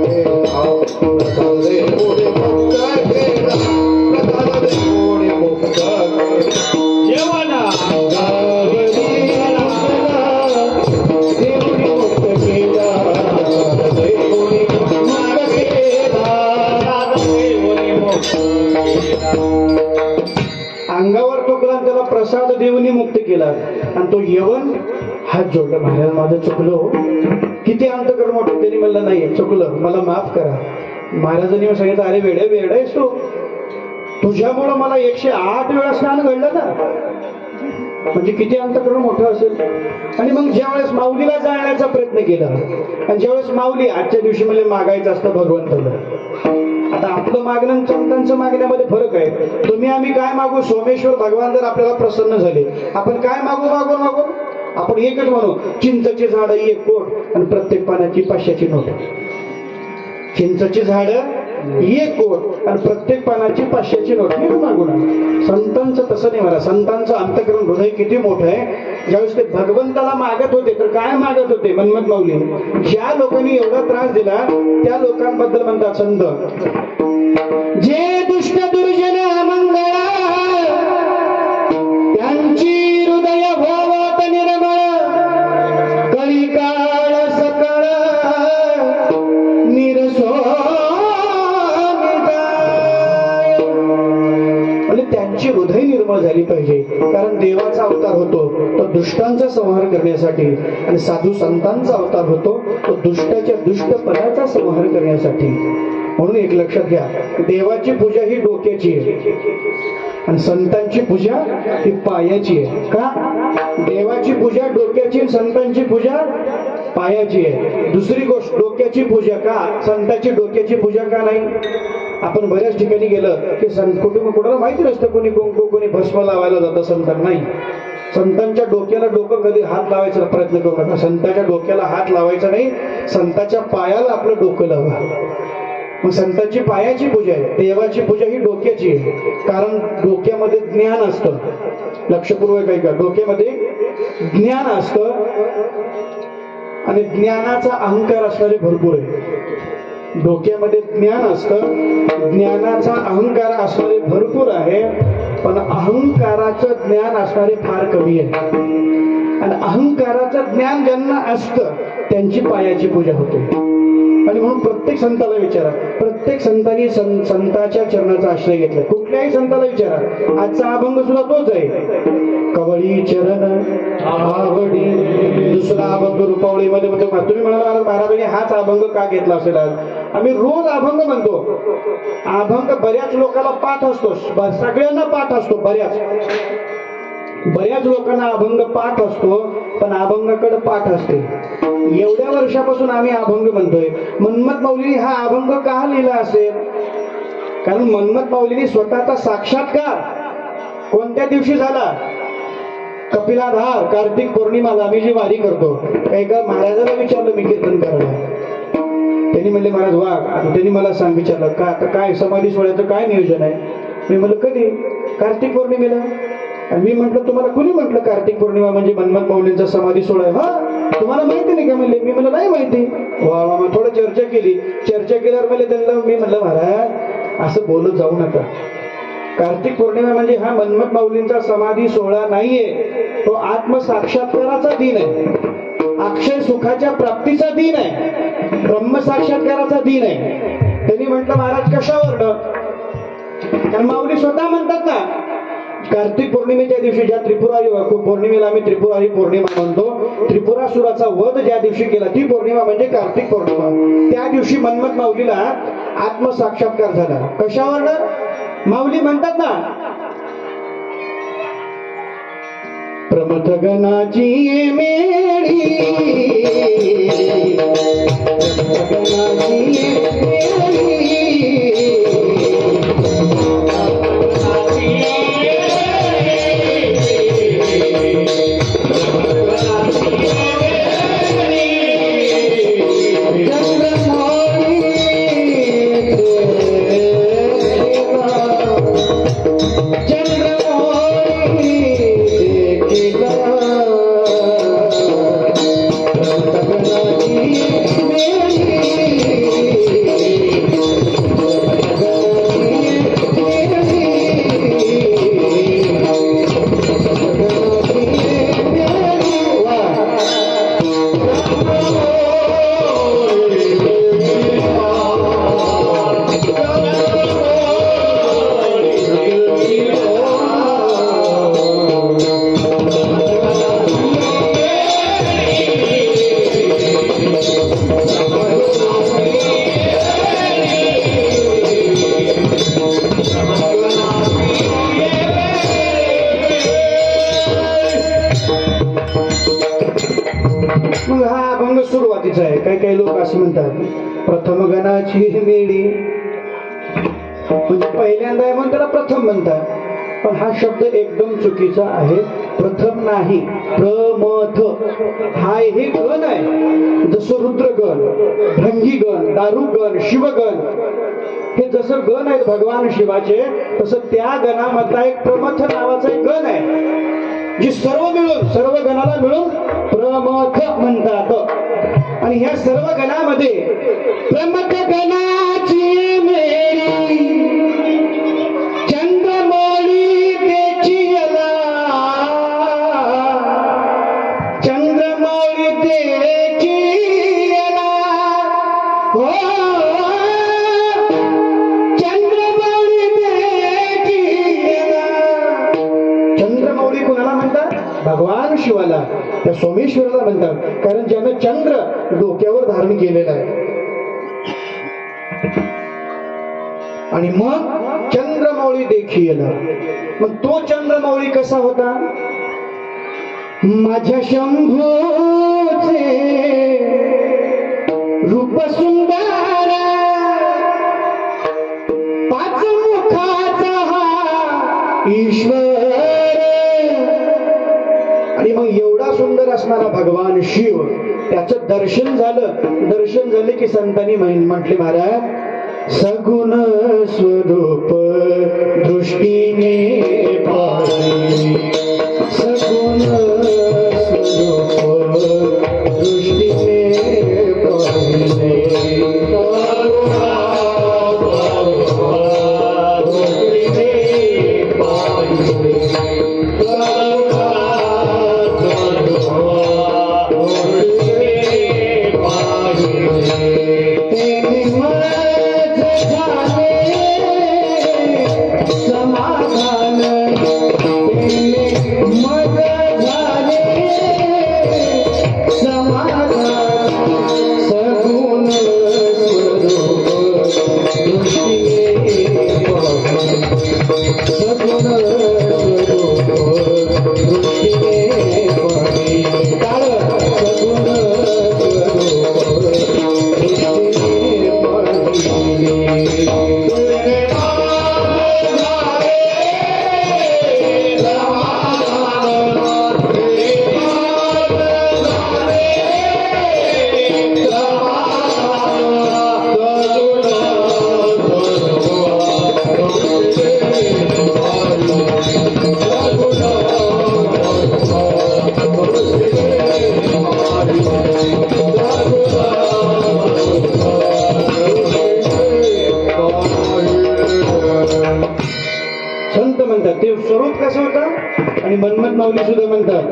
केला, प्रसाद देऊन मुक्त केला, प्रसाद देऊन मुक्त केला. जेवणा अंगावरी देऊनी मुक्त केला, देऊनी मुक्त केला, देऊनी मुक्त केला. अंगावर टोकला त्याला प्रसाद देऊनी मुक्त केला. आणि तो येऊन हात जोडला, महाराज माझं चुकलो, किती अंतकरण मोठं. त्यांनी म्हणलं नाही चुकलं, मला माफ करा. महाराजांनी सांगितलं अरे वेड आहेस तू, तुझ्यामुळं मला 108 वेळा स्नान घडलं ना, म्हणजे किती अंतकरण मोठं असेल. आणि मग ज्यावेळेस माऊलीला जाळण्याचा प्रयत्न केला आणि ज्यावेळेस माऊली आजच्या दिवशी मला मागायचं असतं भगवंताला. आता आपलं मागणं आणि संतांचं मागण्यामध्ये फरक आहे. तुम्ही आम्ही काय मागू, सोमेश्वर भगवान जर आपल्याला प्रसन्न झाले, आपण काय मागू आपण एकच म्हणू, चिंचची झाड 1 कोट आणि प्रत्येक पानाची 500ची नोट. चिंचची झाड 1 कोट आणि प्रत्येक पानाची 500ची नोट, हे मागू ना. संतांचं तसं नाही. मला संतांचं अंतकरण हृदय किती मोठं आहे. ज्यावेळेस ते भगवंताला मागत होते तर काय मागत होते? मन्मथ माऊली ज्या लोकांनी एवढा त्रास दिला त्या लोकांबद्दल म्हणतात संत, जे दुष्ट दुर्जन अमंगळ त्यांची हृदय होवत निर्मळ, कळी काळ सकळ निरसोनिता. म्हणजे त्यांची हृदय निर्मळ झाली पाहिजे. कारण देवाचा अवतार होतो तो दुष्टांचा संहार करण्यासाठी आणि साधू संतांचा अवतार होतो तो दुष्टाच्या दुष्टपणाचा संहार करण्यासाठी. म्हणून एक लक्षात घ्या, देवाची पूजा ही डोक्याची आहे आणि संतांची पूजा ही पायाची आहे. का? देवाची पूजा डोक्याची, संतांची पूजा पायाची आहे. दुसरी गोष्ट, डोक्याची पूजा का, संतांची डोक्याची पूजा का नाही? आपण बऱ्याच ठिकाणी गेलं की कुणाला माहिती नसतं, कोणी कुंकू कोणी भस्म लावायला जातं, संतांना नाही. संतांच्या डोक्याला डोकं कधी हात लावायचा प्रयत्न करू नका. संतांच्या डोक्याला हात लावायचा नाही, संतांच्या पायाला आपलं डोकं लावा. मग संतांची पायाची पूजा आहे. देवाची पूजा ही डोक्याची आहे. कारण डोक्यामध्ये ज्ञान असतं. लक्षपूर्वक आहे का? डोक्यामध्ये ज्ञान असतं आणि ज्ञानाचा अहंकार असणारे भरपूर आहे. डोक्यामध्ये ज्ञान असतं, ज्ञानाचा अहंकार असणारे भरपूर आहे, पण अहंकाराचं ज्ञान असणारे फार कमी आहे. आणि अहंकाराचं ज्ञान ज्यांना असतं त्यांची पायाची पूजा होते. आणि म्हणून प्रत्येक संताला विचारा, प्रत्येक संतांनी संताच्या चरणाचा आश्रय घेतला. कुठल्याही संताला विचारा, आजचा अभंग सुद्धा तोच आहे. कवळी चरण आवडी. दुसरा अभंग रुपावळीमध्ये म्हणतो. तुम्ही म्हणाला महाराजांनी हाच अभंग का घेतला असेल? आज आम्ही रोज अभंग म्हणतो. अभंग बऱ्याच लोकांना पाठ असतो, सगळ्यांना पाठ असतो. बऱ्याच लोकांना अभंग पाठ असतो, पण अभंगाकडे पाठ असते. एवढ्या वर्षापासून आम्ही अभंग म्हणतोय. मन्मथ माऊलींनी हा अभंग का लिहिला असेल? कारण मन्मथ माऊलींनी स्वतःचा साक्षात्कार कोणत्या दिवशी झाला? कपिलाधार कार्तिक पौर्णिमाला आम्ही जी वारी करतो. एका महाराजाला विचारलं मी कीर्तन करायला. त्यांनी म्हणले महाराज वा. त्यांनी मला विचारलं का आता काय समाधी सोहळ्याचं काय नियोजन आहे? मी म्हणलं कधी? कार्तिक पौर्णिमेला. आणि मी म्हटलं तुम्हाला कुणी म्हटलं कार्तिक पौर्णिमा म्हणजे मन्मथ माऊलींचा समाधी सोहळा आहे? हा, तुम्हाला माहिती नाही का? म्हणले. मी म्हणलं नाही माहिती. वा वा. मग थोडं चर्चा केल्यावर मला त्यांना मी म्हणलं महाराज असं बोलत जाऊ नका. कार्तिक पौर्णिमा म्हणजे हा मन्मथ माऊलींचा समाधी सोहळा नाहीये, तो आत्मसाक्षात्काराचा दिन आहे, अक्षय सुखाच्या प्राप्तीचा दिन आहे, ब्रह्म साक्षात्काराचा दिन आहे. त्यांनी म्हटलं महाराज कशावर? कारण माऊली स्वतः म्हणतात ना, कार्तिक पौर्णिमेच्या दिवशी ज्या त्रिपुरारी पौर्णिमेला आम्ही त्रिपुरारी पौर्णिमा म्हणतो, त्रिपुरासुराचा वध ज्या दिवशी केला ती पौर्णिमा म्हणजे कार्तिक पौर्णिमा. त्या दिवशी मन्मथ माऊलीला आत्मसाक्षात्कार झाला. कशावर? माऊली म्हणतात ना, प्रमथ गणाची मेळी, चंद्र म्हणायचं आहे. काही काही लोक असं म्हणतात प्रथम गणाची मेडी, म्हणजे पहिल्यांदा आहे म्हणून त्याला प्रथम म्हणतात. पण हा शब्द एकदम चुकीचा आहे. प्रथम नाही, प्रमथ हा हे गण आहे. जसं रुद्रगण, भृंगीगण, दारुगण, शिवगण हे जसं गण आहेत भगवान शिवाचे, तसं त्या गणामधला एक प्रमथ नावाचा एक गण आहे, जी सर्व मिळून, सर्व गणाला मिळून प्रमथ म्हणतात. आणि ह्या सर्व गणामध्ये प्रमथ गणाची मेरी चंद्रमौळी त्याची अला, चंद्रमौळी त्याची अला, हो चंद्रमौळी त्याची अला. चंद्रमौळी कुणाला म्हणतात? भगवान शिवाला, त्या सोमेश्वराला म्हणतात. कारण ज्यानं चंद्र डोक्यावर धारण केलेला आहे. आणि मग चंद्रमौळी देखील, मग तो चंद्रमौळी कसा होता? माझ्या शंभूचे रूप सुंदर, पाच मुखाचा हा ईश्वर. आणि मग एवढा सुंदर असणारा भगवान शिव, त्याचं दर्शन झालं की संतांनी म्हटले महाराज सगुण स्वरूप दृष्टीने पाहिले, सगुण स्वरूप दृष्टीने पाहिले, आणि मनमत माऊली सुद्धा म्हणतात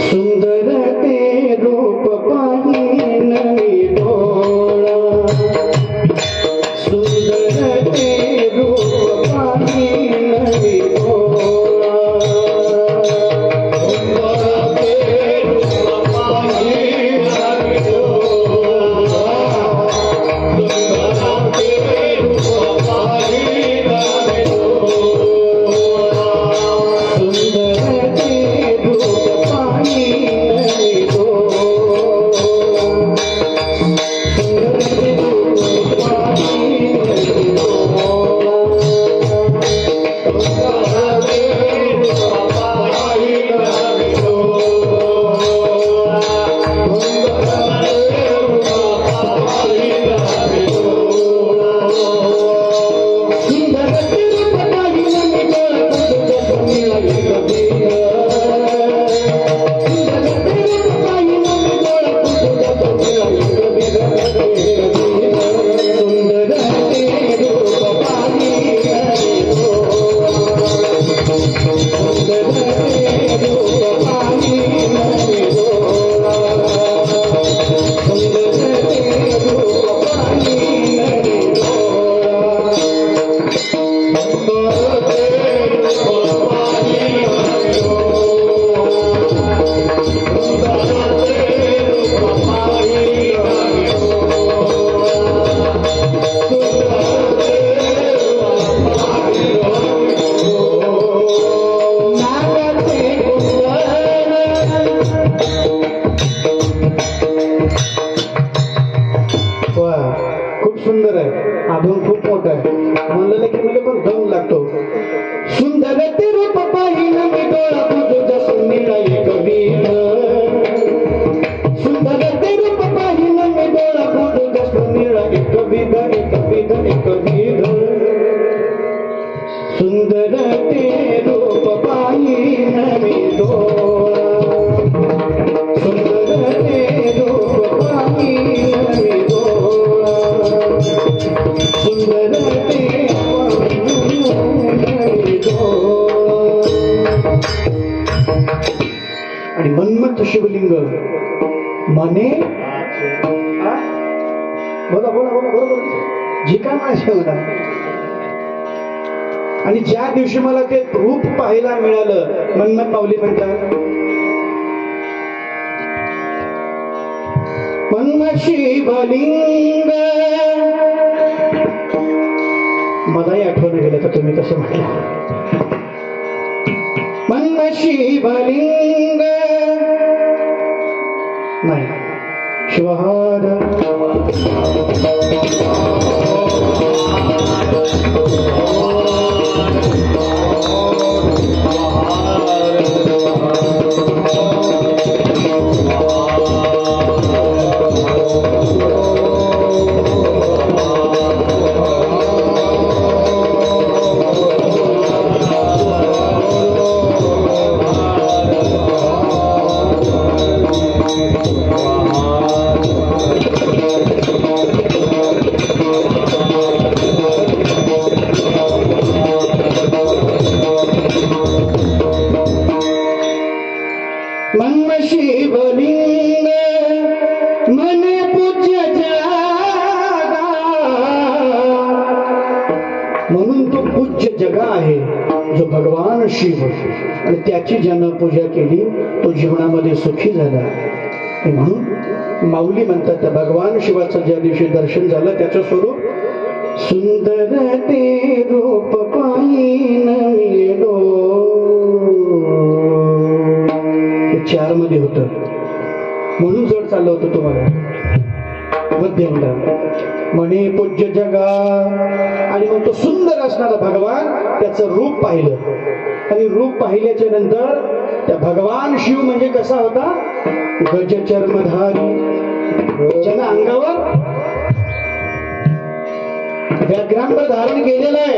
सुंदर ते रूप पाहिन डोळा, सुंदर ते रूप पाहिन डोळा, सुंदर ते रूप पाहिन डोळा, सुंदर ते रूप पाहिन डोळा. सुंदर आहे, अभंग खूप मोठा आहे, म्हणलं की मला पण दम लागतो. सुंदर ते रूप पाहिन मी डोळा तुझं जसं निळा एक विध, सुंदर ते रूप पाहिन मी डोळा तुझं जसं निळा एक विध, एक विध, एक विध. सुंदर ते रूप पाहिन मी डोळा, सुंदर ते रूप पाहिन मी डोळा, सुंदर ते पाहिन डोळा. आणि मन्मथ शिवलिंग मने बोला बोला बोला बरोबर जी काय माझ्या होता. आणि ज्या दिवशी मला ते रूप पाहायला मिळालं, मन्मथ माऊली म्हणतात मन्मथ शिवलिंग, मलाही आठवण गेलं तर तुम्ही कसं म्हटलं. मन्मथ शिवलिंग नाही शिवहार शिवलिंग मन पूज्य जगा, म्हणून तो पूज्य जगा आहे जो भगवान शिव, आणि त्याची ज्यानं पूजा केली तो जीवनामध्ये सुखी झाला. म्हणून माऊली म्हणतात त्या भगवान शिवाचं ज्या दिवशी दर्शन झालं त्याचं स्वरूप सुंदर ते रूप पाहिन मी चार मध्ये होत, म्हणून जड चाललं होतं तुम्हाला मध्यमला म्हणे पूज्य जगा. आणि मग तो सुंदर असणारा भगवान त्याचं रूप पाहिलं, आणि रूप पाहिल्याच्या नंतर त्या भगवान शिव म्हणजे कसा होता, गजचर्मधारी, ज्यानं अंगावर व्याघ्रांबर धारण केलेलं आहे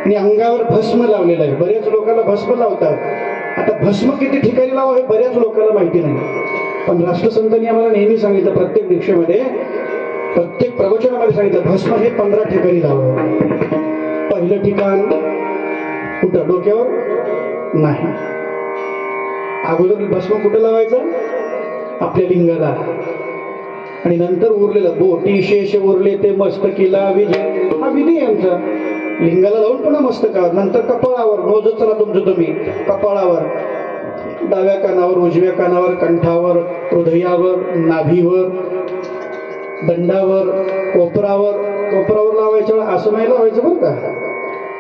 आणि अंगावर भस्म लावलेलं आहे. बऱ्याच लोकांना भस्म लावतात. आता भस्म किती ठिकाणी लावा हे बऱ्याच लोकांना माहिती नाही, पण राष्ट्रसंतांनी आम्हाला नेहमी सांगितलं, प्रत्येक दीक्षेमध्ये प्रत्येक प्रवचनामध्ये सांगितलं भस्म हे 15 ठिकाणी लावावं. पहिलं ठिकाण कुठं, डोक्यावर नाही. अगोदर भस्म कुठं लावायचं, आपल्या लिंगाला, आणि नंतर उरलेलं बोटी शेष उरले ते मस्तकीला विजय, हा विधी आहे आमचा. लिंगाला लावून पुन्हा मस्तकावर, नंतर कपाळावर, रोजच चला तुमचं तुम्ही कपाळावर, डाव्या कानावर, उजव्या कानावर, कंठावर, हृदयावर, नाभीवर, दंडावर, कोपरावर. कोपरावर लावायचं, असं नाही लावायचं बरं का,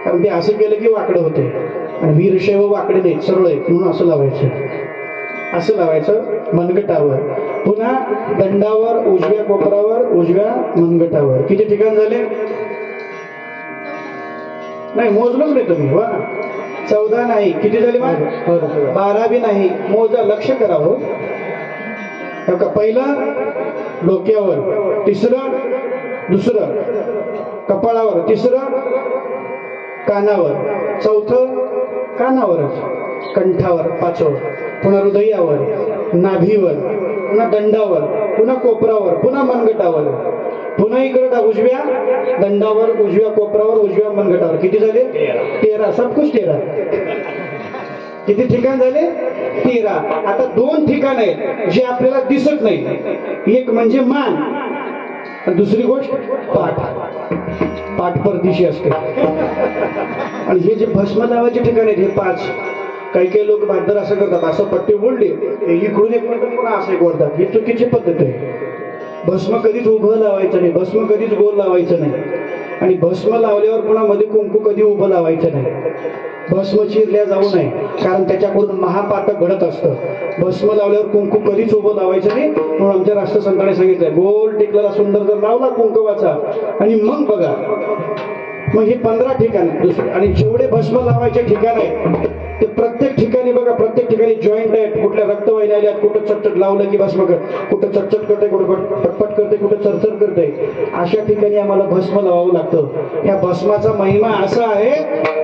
कारण ते असं केलं की वाकडं होते, आणि वीरशैव वाकडे नाहीत, सरळ आहे, म्हणून असं लावायचं. असं लावायचं मनगटावर, पुन्हा दंडावर, उजव्या कोपरावर, उजव्या मनगटावर. किती ठिकाण झाले, नाही मोजलंच नाही तुम्ही, वा 14 नाही, किती झाले मग 12 बी नाही, मोजा, लक्ष करावं. पहिलं डोक्यावर, तिसरं, दुसरं कपाळावर, तिसरं कानावर, चौथं कानावरच, कंठावर, पाचवं, पुन्हा हृदयावर, नाभीवर, पुन्हा दंडावर, पुन्हा कोपरावर, पुन्हा मनगटावर, पुन्हा इकडे उजव्या दंडावर, उजव्या कोपरावर, उजव्या मनगटावर. किती झाले 13, सब कुछ 13. किती ठिकाण झाले 13. आता 2 ठिकाण आहेत जे आपल्याला दिसत नाही, एक म्हणजे मान, आणि दुसरी गोष्ट पाठ. पाठ परदिशी असते. आणि हे जे भस्म लावायचे ठिकाण आहेत हे 5. काही काही लोक बांधर असं करतात, असं पट्टी ओढली इकडून एक पद्धत, पुन्हा असं एक ओढतात, ही चुकीची पद्धत आहे. भस्म कधीच उभं लावायचं नाही, भस्म कधीच गोल लावायचं नाही, आणि भस्म लावल्यावर पुन्हा मध्ये कुंकू कधी उभं लावायचं नाही. भस्म चिरल्या जाऊ नये, कारण त्याच्याकडून महापातक घडत असतं. भस्म लावल्यावर कुंकू कधीच उभं लावायचं नाही, म्हणून आमच्या राष्ट्रसंताने सांगितलंय गोल टिकलेला सुंदर जर लावला कुंकवाचा आणि मग बघा, मग हे 15 ठिकाण आणि जेवढे भस्म लावायचे ठिकाण आहेत ते प्रत्येक ठिकाणी बघा, प्रत्येक ठिकाणी जॉईंट आहेत, कुठल्या रक्तवाहिन्या आल्यात, कुठं चटचट लावलं की भस्म कर, कुठं चटचट करते, कुठं पटपट करते, कुठं चरचर करते, अशा ठिकाणी आम्हाला भस्म लावावं लागतं. ह्या भस्माचा महिमा असा आहे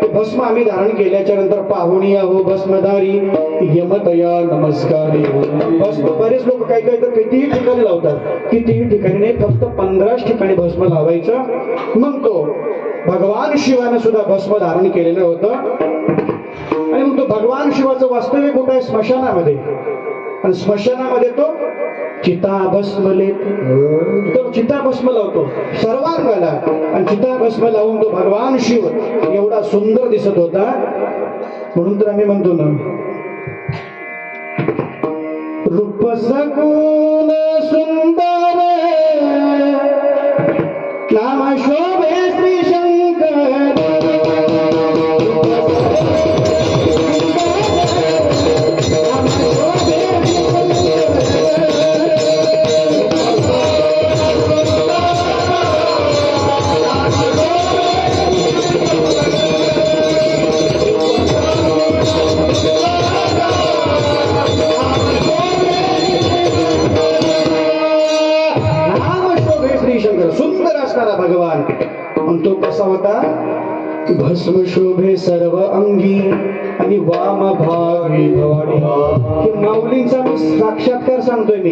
की भस्म आम्ही धारण केल्याच्या नंतर पाहुणी हो भस्मधारी यमतया नमस्कारी. भस्म बरेच लोक काही काही तर कितीही ठिकाणी लावतात, कितीही ठिकाणी नाही, फक्त 15 ठिकाणी भस्म लावायचं. मग तो भगवान शिवाने सुद्धा भस्म धारण केलेलं होतं. आणि मग तो भगवान शिवाचं वास्तव्य कुठं आहे? स्मशानामध्ये. आणि स्मशानामध्ये तो चिताभस्म तो चिताभस्म लावतो सर्वांगाला, आणि चिताभस्म लावून तो भगवान शिव एवढा सुंदर दिसत होता. म्हणून तर आम्ही म्हणतो ना, रूप सगुण सुंदर नाम शोभे श्री शंकर. सुंदर असणारा भगवान. आणि तो कसा होता? भस्म शोभे सर्व अंगी आणि वाम भागी भवानी. हे माऊलींचा मी साक्षात्कार सांगतोय मी.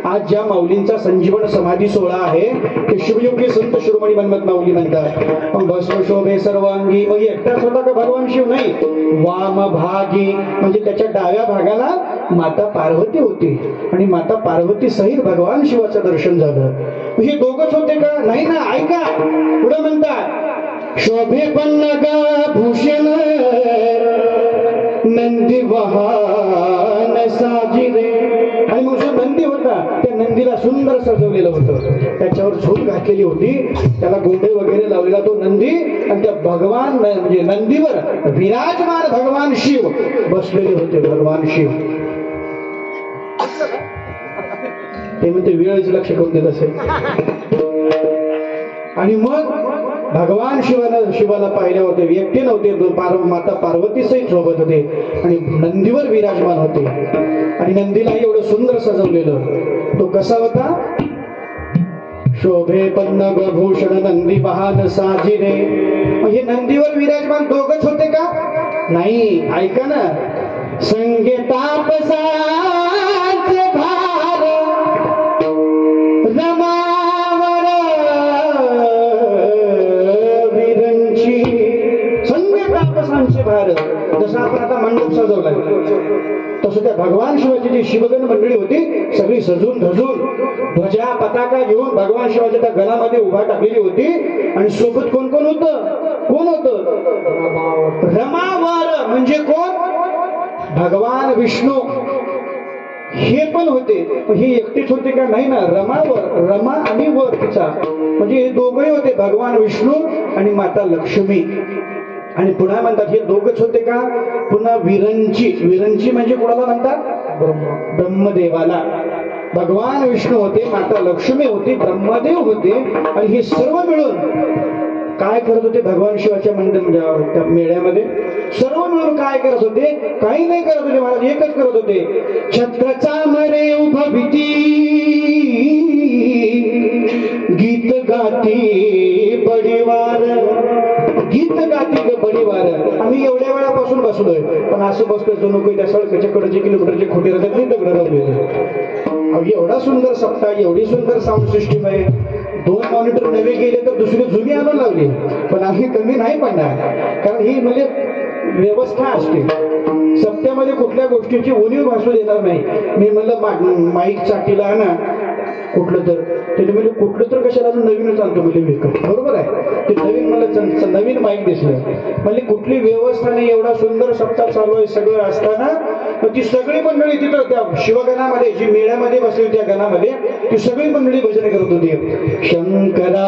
आज ज्या माऊलींचा संजीवन समाधी सोहळा आहे ते शिवयोगी संत शिरोमणी मनमत माऊली म्हणतात. मग भस्म शोभे सर्व अंगी, मग एकटाच होता का भगवान शिव? नाही. वाम भागी म्हणजे त्याच्या डाव्या भागाला माता पार्वती होती, आणि माता पार्वती सहित भगवान शिवाचं दर्शन झालं. हे दोघच होते का? नाही ना. ऐका पुढे म्हणतात, शोभे पन्नगा भूषण नंदी वाहन साजिरे. आणि मग जो नंदी होता त्या नंदीला सुंदर सजवलेलं होतं, त्याच्यावर झोप घातलेली होती, त्याला गोंडे वगैरे लावलेला तो नंदी, आणि त्या भगवान म्हणजे नंदीवर विराजमान भगवान शिव बसलेले होते. भगवान शिव ते म्हणते वेळच लक्ष करून देत असेल. आणि मग भगवान शिवाला पाहिले होते, एकटे नव्हते, माता पार्वती सहित सोबत होते आणि नंदीवर विराजमान होते. आणि नंदीला एवढं सुंदर सजवलेलं. तो कसा होता? शोभे पन्नग भूषण नंदी वाहन साजिरे. हे नंदीवर विराजमान दोघच होते का? नाही. ऐका ना, संगे तापसाचे भार रमावर विरंची. संगे तापसांचे भार. जसं आपण आता मंडप सजवलाय तसं त्या भगवान शिवाची जी शिवगण मंडळी होती सगळी सजून धजून ध्वजा पताका घेऊन भगवान शिवाच्या त्या गणामध्ये उभा टाकलेली होती. आणि सोबत कोण कोण होतं? कोण होतं? रमावर म्हणजे कोण? भगवान विष्णू हे पण होते. हे एकटेच होते का? नाही ना. रमावर, रमा आणि वर तिचा, म्हणजे हे दोघंही होते, भगवान विष्णू आणि माता लक्ष्मी. आणि पुन्हा म्हणतात हे दोघच होते का? पुन्हा विरंची. विरंची म्हणजे कोणाला म्हणतात? ब्रह्मदेवाला. भगवान विष्णू होते, माता लक्ष्मी होती, ब्रह्मदेव होते. आणि हे सर्व मिळून काय करत होते? भगवान शिवाच्या त्या मेळ्यामध्ये सर्व मिळून काय करत होते? काही नाही करत होते महाराज, एकच करत होते. छत्रचा मरे उभ भीती गीत गाती बडीवार. गीत गाती ग बडीवार. आम्ही एवढ्या वेळापासून बसलोय, पण असं बसतोय जणू काही त्या सडकाच्या कडेचे किलोमीटरचे खोटे राहतात नाही दगड लावलेले. एवढा सुंदर सप्ताह, एवढी सुंदर साऊंड सिस्टीम आहे. 2 मॉनिटर नवे गेले तर दुसरी जुनी आणून लावली, पण आम्ही कमी नाही पडणार, कारण ही म्हणजे व्यवस्था असते. सप्त्यामध्ये कुठल्या गोष्टीची उणीव भासू देणार नाही. मी म्हणलं माईक चाटीला ना कुठलं तर, त्याने म्हणजे कुठलं तर कशाला नवीनच आणतो म्हणजे विकत. बरोबर आहे. ते नवीन मला नवीन माईक दिसलं, म्हणजे कुठली व्यवस्था नाही. एवढा सुंदर सप्ताह चालू आहे सगळं असताना ती सगळी मंडळी तिथं त्या शिवगणामध्ये जी मेळ्यामध्ये बसली होती त्या गणामध्ये ती सगळी मंडळी भजन करत होती. शंकरा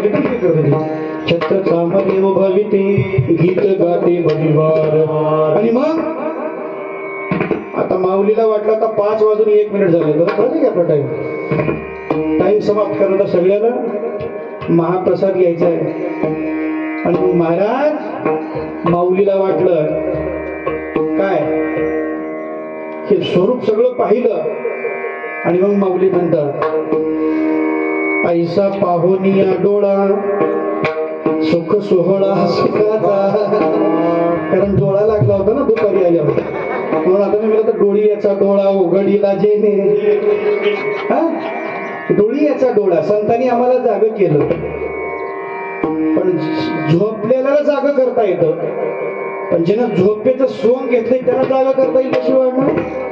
म्हणजे कशी करते छत्र चांबरे भविते गीत गाते बलिवार. आणि मग आता माऊलीला वाटलं आता 5 वाजून 1 मिनिट झाले बरं की आपला टाइम समाप्त करायला सगळ्याला महाप्रसाद घ्यायचा आहे. आणि मग महाराज माऊलीला वाटलं काय हे स्वरूप सगळं पाहिलं. आणि मग माऊली म्हणतात ऐसा पाहुनिया डोळा सुख सोहळा सुखाचा. कारण डोळा लागला होता ना दुपारी आल्यावर, म्हणून आता मी म्हणलं तर डोळी याचा डोळा उघडीला जेणे. डोळी याचा डोळा संतांनी आम्हाला जाग केलं. पण झोपलेल्याला जाग करता येतं, पण ज्यानं झोपेचं सोंग घेतलंय त्याला जागा करता येईल कशी वाटणार.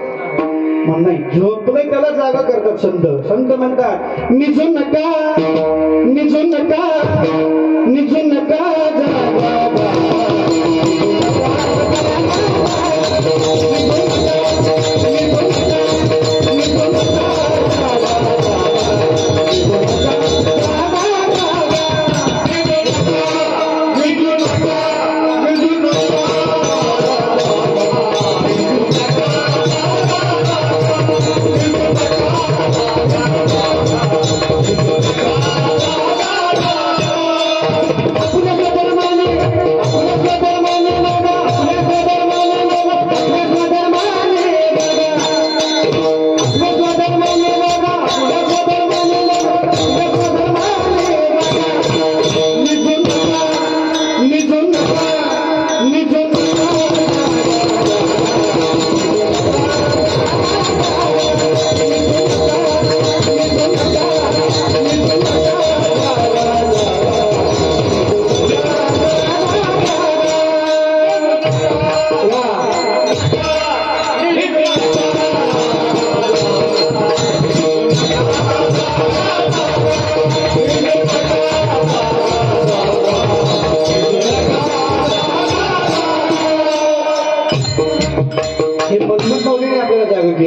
म्हणून नाही, झोपलंय त्याला जागा करतात संत. संत म्हणतात निजू नका निजू नका निजू नका जागा.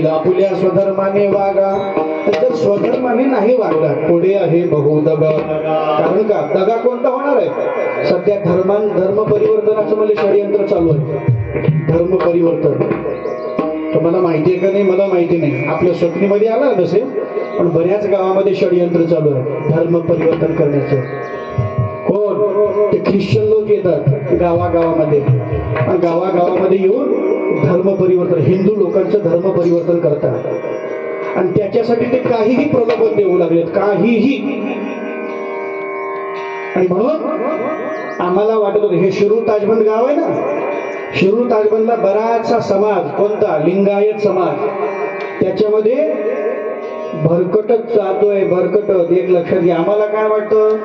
आपुल्या स्वधर्माने वागा. तर स्वधर्माने नाही वागला पुढे आहे बहुदगा. कारण का दगा कोणता होणार आहे. सध्या धर्म परिवर्तनाचं मला षडयंत्र चालू आहे. धर्म परिवर्तन तुम्हाला माहिती आहे का नाही मला माहिती नाही. आपल्या स्वप्नीमध्ये आला नसेल, पण बऱ्याच गावामध्ये षडयंत्र चालू आहे धर्म परिवर्तन करण्याचं. कोण ते ख्रिश्चन लोक येतात गावागावामध्ये, आणि गावागावामध्ये येऊन धर्म परिवर्तन हिंदू लोकांचं धर्म परिवर्तन करतात. आणि त्याच्यासाठी ते काहीही प्रलोभन देऊ लागलेत, काहीही. आणि म्हणून आम्हाला वाटत होतं हे शिरूर ताजबंद गाव आहे ना, शिरूर ताजबंदला बराचसा समाज कोणता लिंगायत समाज, त्याच्यामध्ये भरकटच जातोय भरकटत. एक लक्षात घ्या, आम्हाला काय वाटतं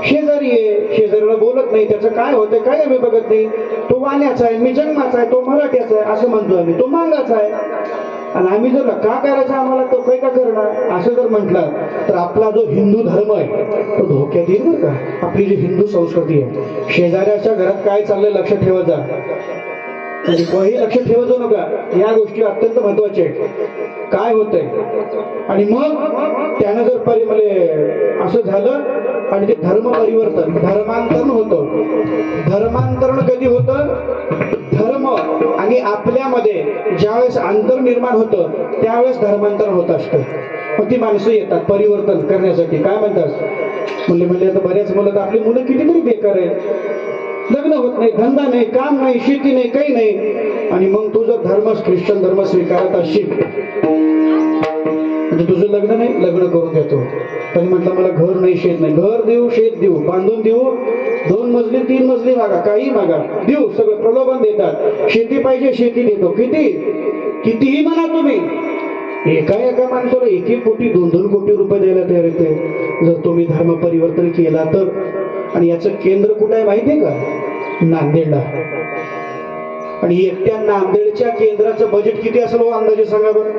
शेजारी आहे, शेजारीला बोलत नाही, त्याचं काय होतंय काय आम्ही बघत नाही. तो वाण्याचा आहे, मी जन्माचा आहे, तो मराठ्याचा आहे असं म्हणतो आम्ही, तो मांगाचा आहे. आणि आम्ही जर का करायचा आम्हाला तो काही का करणार असं जर म्हटलं तर आपला जो हिंदू धर्म आहे तो धोक्यात येईल बरं का. आपली जी हिंदू संस्कृती आहे, शेजाऱ्याच्या घरात काय चाललंय लक्ष ठेवायचा, म्हणजे काही लक्ष ठेवायचो नका. या गोष्टी अत्यंत महत्वाच्या आहेत. काय होतंय आणि मग त्यानं जर असं झालं आणि ते धर्म परिवर्तन धर्मांतरण होतं. धर्मांतरण कधी होतं, धर्म आणि आपल्यामध्ये ज्यावेळेस अंतर निर्माण होतं त्यावेळेस धर्मांतरण होत असतं. मग ती माणसं येतात परिवर्तन करण्यासाठी. काय म्हणतात म्हणले आता बऱ्याच मुलं तर आपली मुलं कितीतरी बेकार आहेत, लग्न होत नाही, धंदा नाही, काम नाही, शेती नाही, काही नाही. आणि मग तू जर ख्रिश्चन धर्म स्वीकारत असशील म्हणजे तुझं लग्न नाही, लग्न करून देतो. पण म्हटलं मला घर नाही, शेत नाही. घर देऊ, शेत देऊ, बांधून देऊ, 2 मजली 3 मजली मागा, काही मागा देऊ, सगळं प्रलोभन देतात. शेती पाहिजे शेती देतो, कितीही म्हणा तुम्ही. एका माणसाला 1-1 कोटी 2-2 कोटी रुपये द्यायला तयार येते जर तुम्ही धर्म परिवर्तन केला तर. आणि याचं केंद्र कुठं आहे माहितीये का, नांदेडला. आणि एकट्या नांदेडच्या केंद्राचं बजेट किती असेल हो अंदाजे सांगा बरं.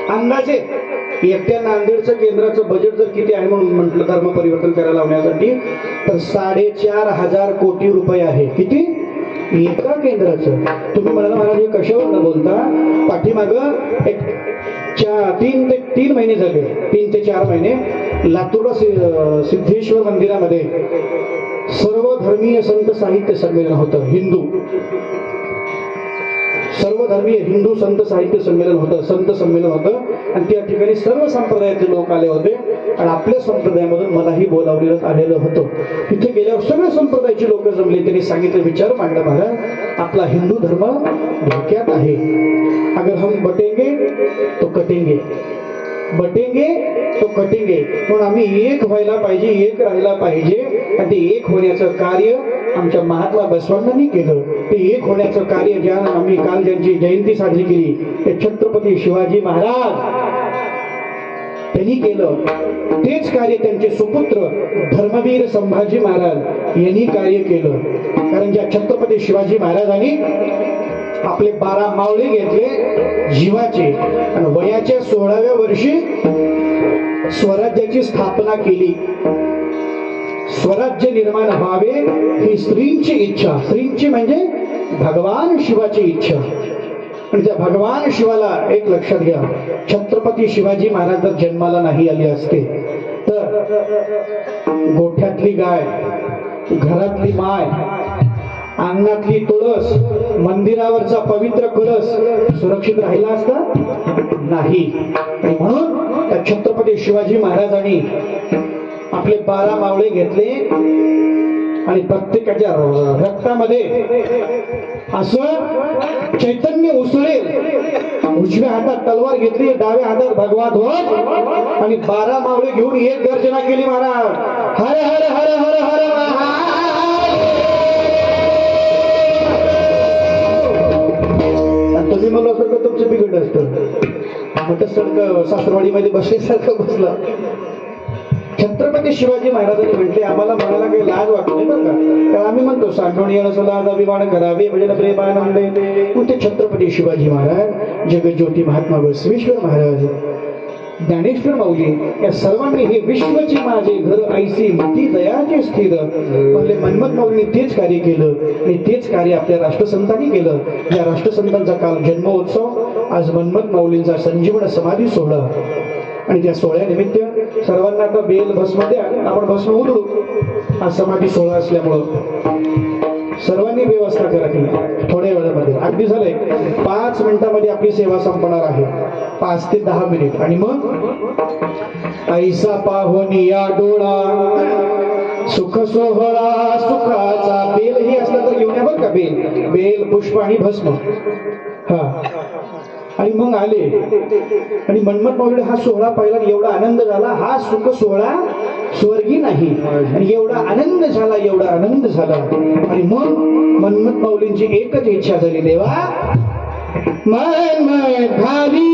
अंदाजे एकट्या नांदेडचं केंद्राचं बजेट जर किती आहे म्हणून म्हटलं धर्म परिवर्तन करायला लावण्यासाठी तर 4,500 कोटी रुपये आहे. किती एका केंद्राचं. तुम्ही म्हणाला महाराज हे कशावर न बोलता, पाठीमागं 3 ते 4 महिने झाले, 3 ते 4 महिने लातूरला सिद्धेश्वर मंदिरामध्ये सर्व धर्मीय संत साहित्य संमेलन होतं. सर्व धर्मीय हिंदू संत साहित्य संमेलन होतं, संत संमेलन होतं. आणि त्या ठिकाणी सर्व संप्रदायाचे लोक आले होते आणि आपल्या संप्रदायामधून मलाही बोलावलेलं आलेलं होतं. तिथे गेल्यावर सगळे संप्रदायाचे लोक जमले. त्यांनी सांगितले, विचार मांडला, महाराज आपला हिंदू धर्म धोक्यात आहे. अगर हम बटेंगे तो कटेंगे, बटेंगे तो कटेंगे. म्हणून आम्ही एक व्हायला पाहिजे, एक राहायला पाहिजे. आणि ते एक होण्याचं कार्य आमच्या महात्मा बसवांनी केलं. ते एक होण्याचं कार्य ज्या आम्ही काल ज्यांची जयंती साजरी केली ते छत्रपती शिवाजी महाराज त्यांनी केलं. तेच कार्य त्यांचे सुपुत्र धर्मवीर संभाजी महाराज यांनी कार्य केलं. कारण ज्या छत्रपती शिवाजी महाराजांनी आपले 12 मावळे घेतले जीवाचे आणि वयाच्या 16व्या वर्षी स्वराज्याची स्थापना केली. स्वराज्य निर्माण व्हावे ही स्त्रींची इच्छा. स्त्रींची म्हणजे भगवान शिवाची इच्छा. आणि त्या भगवान शिवाला एक लक्षात घ्या, छत्रपती शिवाजी महाराज जर जन्माला नाही आले असते तर गोठ्यातली गाय, घरातली माय, अंगणातली तुळस, मंदिरावरचा पवित्र कलश सुरक्षित राहिला असता नाही. आणि म्हणून त्या छत्रपती शिवाजी महाराजांनी आपले 12 मावळे घेतले आणि प्रत्येकाच्या रक्तामध्ये असं चैतन्य उसळेल. उजव्या हातात तलवार घेतली, डाव्या हातात भगवा ध्वज आणि 12 मावळे घेऊन एक गर्जना केली, महाराज हर हर हर हर हर महादेव. तुम्ही मला असं का तुमचं बिघड असतं मोठं सडक सासरवाडीमध्ये बसल्यासारखं बसला. छत्रपती शिवाजी महाराजांनी म्हटले, आम्हाला म्हणायला काही लाज वाटते बरं का, तर आम्ही म्हणतो सांडोणी लाज अभिमान करावे भजन प्रेमानंदे. पण ते छत्रपती शिवाजी महाराज, जगज्योती महात्मा बसवेश्वर महाराज, ज्ञानेश्वर माऊली या सर्वांनी हे विश्वची माझे घर ऐसी मती दयाचे स्थिर म्हणले. मनमत माऊलींनी तेच कार्य केलं आणि तेच कार्य आपल्या राष्ट्रसंतांनी केलं. या राष्ट्रसंतांचा काल जन्मोत्सव, आज मनमत माऊलींचा संजीवन समाधी सोहळा. आणि त्या सोहळ्यानिमित्त सर्वांना आता बेल भस्म द्या, आपण भस्म उधळू. हा समाधी सोहळा असल्यामुळं सर्वांनी व्यवस्था करा की थोड्या वेळामध्ये. अगदी झालंय 5 मिनिटांमध्ये आपली सेवा संपणार आहे, 5 ते 10 मिनिट. आणि मग ऐसा पाहुनिया डोळा सुख सोहळा सुखाचा. बेल ही असलं तर घेऊन या बरं का, बेल पुष्प आणि भस्म. हा आणि मग आले आणि मनमत माऊलीने हा सोहळा पाहिला, एवढा आनंद झाला. हा सुख सोहळा स्वर्गी नाही. आणि एवढा आनंद झाला, एवढा आनंद झाला. आणि मग मनमत माऊलींची एकच इच्छा झाली, देवा मन घाली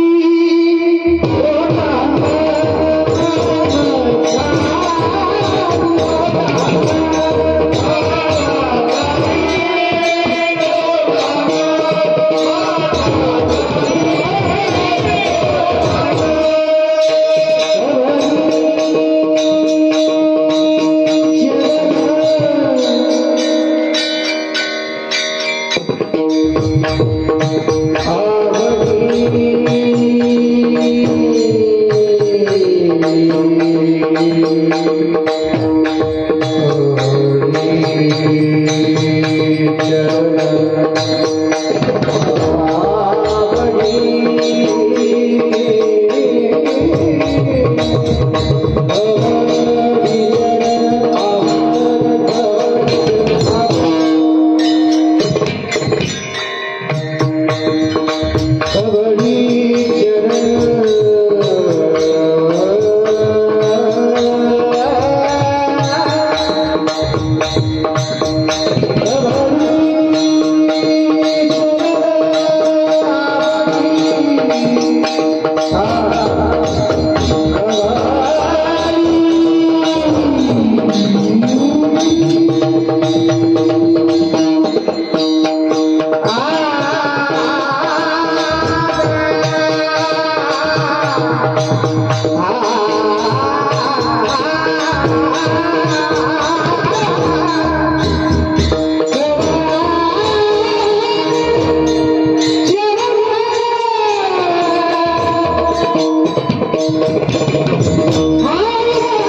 Hare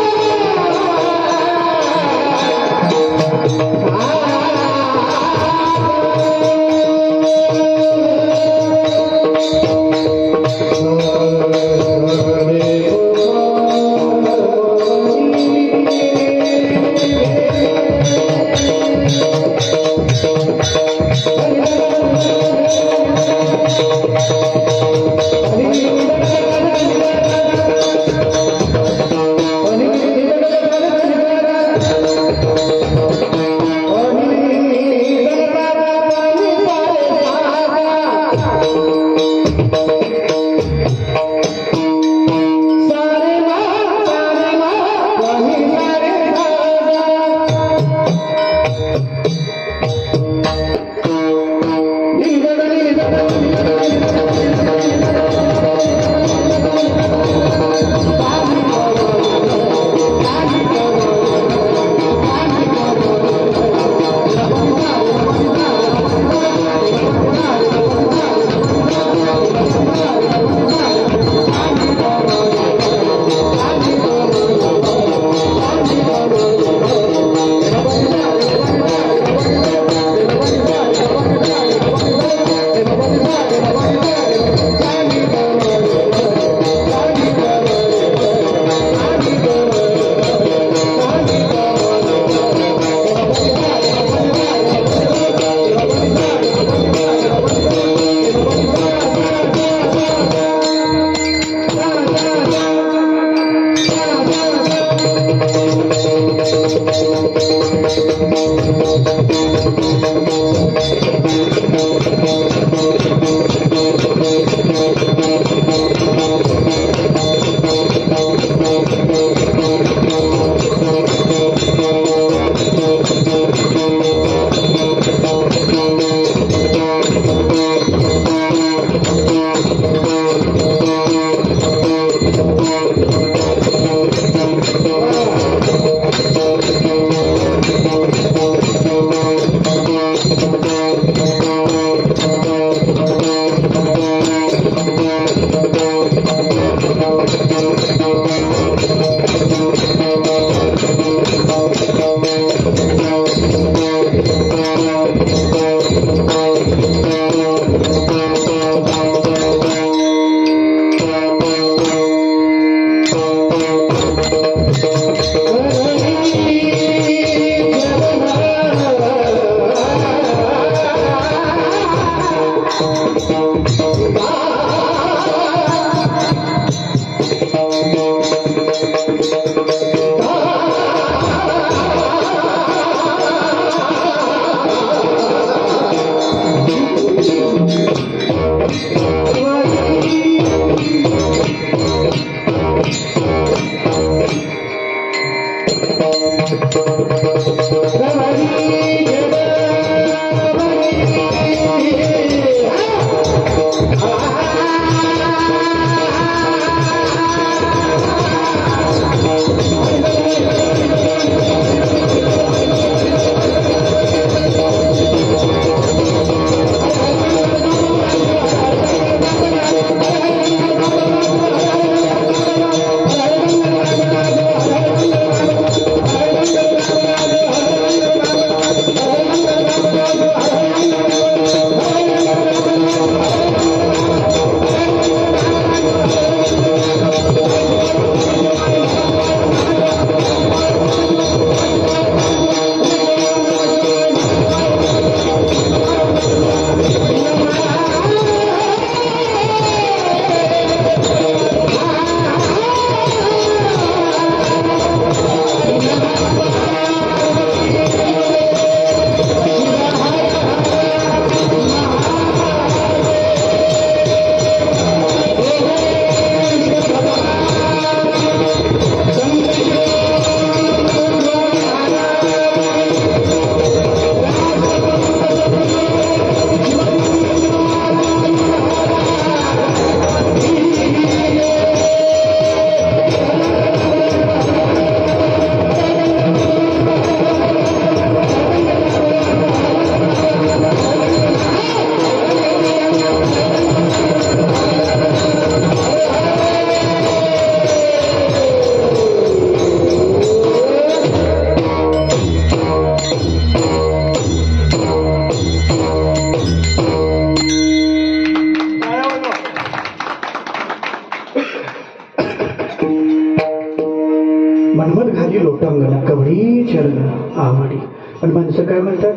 मनमत घाली लोटांगण कवळी चरण आवडी. पण माणसं काय म्हणतात,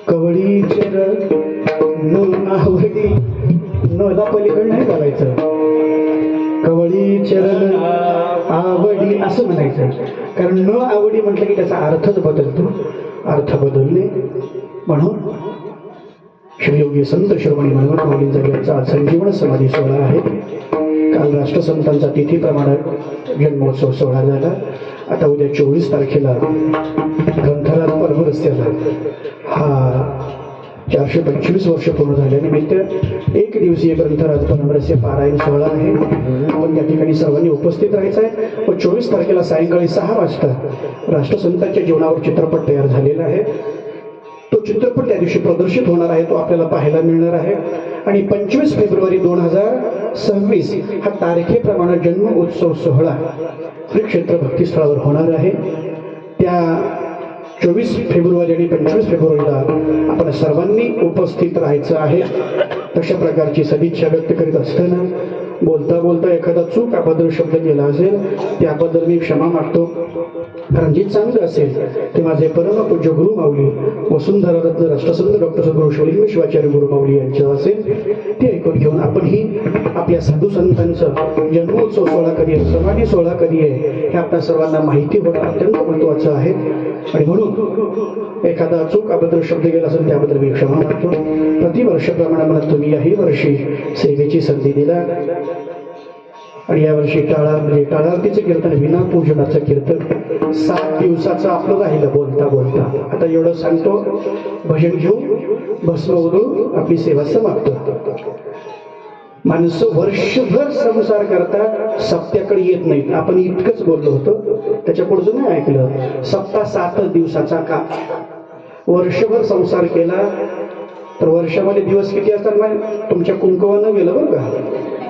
कवळी चरण न आवडी, नदा पलीकडे नाही चालायचं, कवळी चरण आवडी असं म्हणायचं. कारण न आवडी म्हटलं की त्याचा अर्थच बदलतो, अर्थ बदलले. म्हणून शिवयोगी संत शिरोमणी मनमथ माऊलींचा ज्यांचा आज संजीवन समाधी सोहळा आहे. काल राष्ट्रसंतांचा तिथीप्रमाणे जन्मोत्सव सोहळा झाला. आता उद्या 24 तारखेला ग्रंथराज पर्व रस्त्याला हा 425 वर्ष पूर्ण झाल्यानिमित्त एक दिवसीय ग्रंथराज परमरस्य पारायण सोहळा आहे. आपण त्या ठिकाणी सर्वांनी उपस्थित राहायचं आहे. व 24 तारखेला सायंकाळी 6 वाजता राष्ट्रसंतांच्या जीवनावर चित्रपट तयार झालेला आहे. तो चित्रपट त्या दिवशी प्रदर्शित होणार आहे, तो आपल्याला पाहायला मिळणार आहे. आणि 25 फेब्रुवारी 2026 हा तारखेप्रमाणे जन्म उत्सव सोहळा श्री क्षेत्र भक्तिस्थळावर होणार आहे. त्या 24 फेब्रुवारी आणि 25 फेब्रुवारीला आपण सर्वांनी उपस्थित राहायचं आहे. तशा प्रकारची सदिच्छा व्यक्त करीत असताना बोलता बोलता एखादा चूक अभद्र शब्द केला असेल त्याबद्दल मी क्षमा मागतो. कारण जे चांगलं असेल ते माझे परमपूज्य गुरु माऊली वसुंधरा रत्न राष्ट्रसंत डॉक्टर सद्गुरू शिवलिंग शिवाचार्य गुरु माऊली यांचं असेल ते ऐकून घेऊन आपणही आपल्या साधू संतांचं जन्मोत्सव सोहळा कधी आहे, समाधी सोहळा कधी आहे हे आपल्या सर्वांना माहिती होणं अत्यंत महत्वाचं आहे. आणि म्हणून एखादा चूक अभद्र शब्द गेला असेल त्याबद्दल मी क्षमा मागतो. प्रतिवर्षाप्रमाणे मला तुम्ही याही वर्षी सेवेची संधी दिला. आणि यावर्षी टाळार्तीचं कीर्तन, विना पूजनाचं कीर्तन 7 दिवसाचं आपलं राहिलं बोलता बोलता. आता एवढं सांगतो, भजन घेऊ, भस्म उधळू, आपली सेवा समाप्त. माणसं वर्षभर संसार करतात, सप्त्याकडे येत नाहीत. आपण इतकंच बोललो होतो, त्याच्या पुढचं नाही ऐकलं. सप्ताह 7 दिवसाचा का. वर्षभर संसार केला तर वर्षामध्ये दिवस किती असतात माहिती? तुमच्या कुंकवानं गेलं बरं का.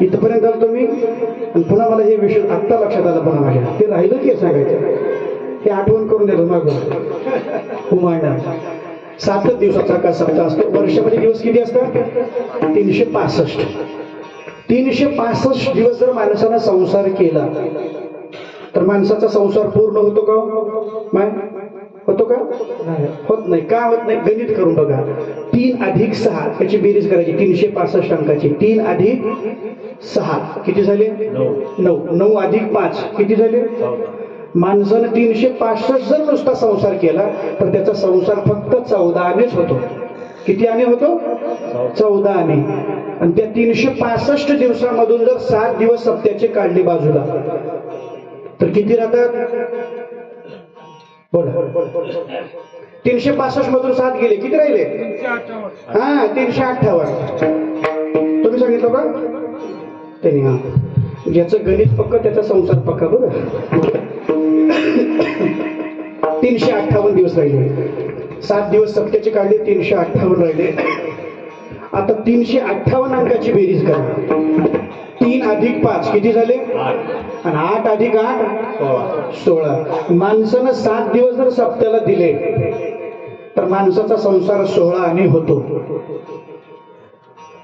इथपर्यंत आलो तुम्ही, आणि पुन्हा मला हे विषय आत्ता लक्षात आलं. पुन्हा माझ्या ते राहिलं की सांगायचं, हे आठवण करून देतो मागं उमायना. 7 दिवसाचा का सप्ताह असतो. वर्षामध्ये दिवस किती असतात? 365. 365 दिवस जर माणसानं संसार केला तर माणसाचा संसार पूर्ण होतो का? होतो का? होत नाही. का होत नाही? गणित करून बघा. 3 अधिक 6 याची बेरीज करायची. 365 अंकाची 3 अधिक 6 किती झाले? 9. 9 अधिक 5 किती झाले? माणसानं 365 जर नुसता संसार केला तर त्याचा संसार फक्त 14 आनेच होतो. किती आणे होतो? 14 आणे. आणि त्या 365 दिवसामधून जर 7 दिवस सप्त्याचे काढले बाजूला तर किती राहतात? बोला. 365 मधून 7 गेले, किती राहिले? 358. तुम्ही सांगितलं का? त्यांनी. हा, ज्याचं गणित पक्क त्याचा संसार पक्का. बरं, 358 दिवस राहिले. 7 दिवस सप्त्याचे काढले, 358 राहिले. आता 358 अंकाची बेरीज करा. 3 अधिक 5 किती झाले? 8. आणि 8 अधिक 8 16. माणसानं 7 दिवस जर सप्त्याला दिले तर माणसाचा संसार 16 आणे होतो.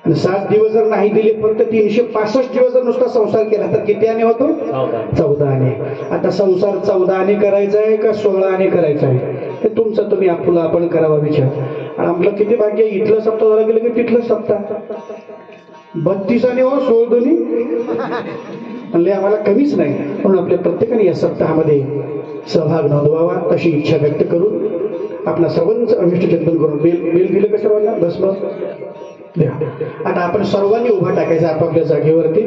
आणि 7 दिवस जर नाही दिले, फक्त 365 दिवस जर नुसता संसार केला तर किती आणे होतो? 14 आणे. आता संसार 14 आणे करायचा आहे का 16 आणे करायचा आहे? ते तुमचं तुम्ही आपला आपण करावा विचार. आणि आपलं किती भाग्य, इथलं सप्ताह झाला गेलं की तिथलं सप्ताह 32 आणे हो, 16 दोन्ही म्हणले आम्हाला कमीच नाही. म्हणून आपल्या प्रत्येकाने या सप्ताहामध्ये सहभाग नोंदवावा तशी इच्छा व्यक्त करून आपला सर्वांचं अभिष्ट चिंतन करून बेल दिलं का सर्वांना? बस द्या. आता आपण सर्वांनी उभा टाकायचा आपापल्या जागेवरती.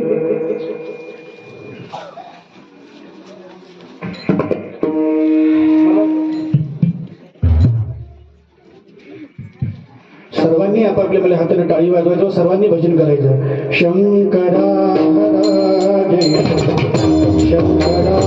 सर्वांनी आपापल्या मला हाताने टाळी वाजवायचं, सर्वांनी भजन करायचं. शंकरा जय शंकरा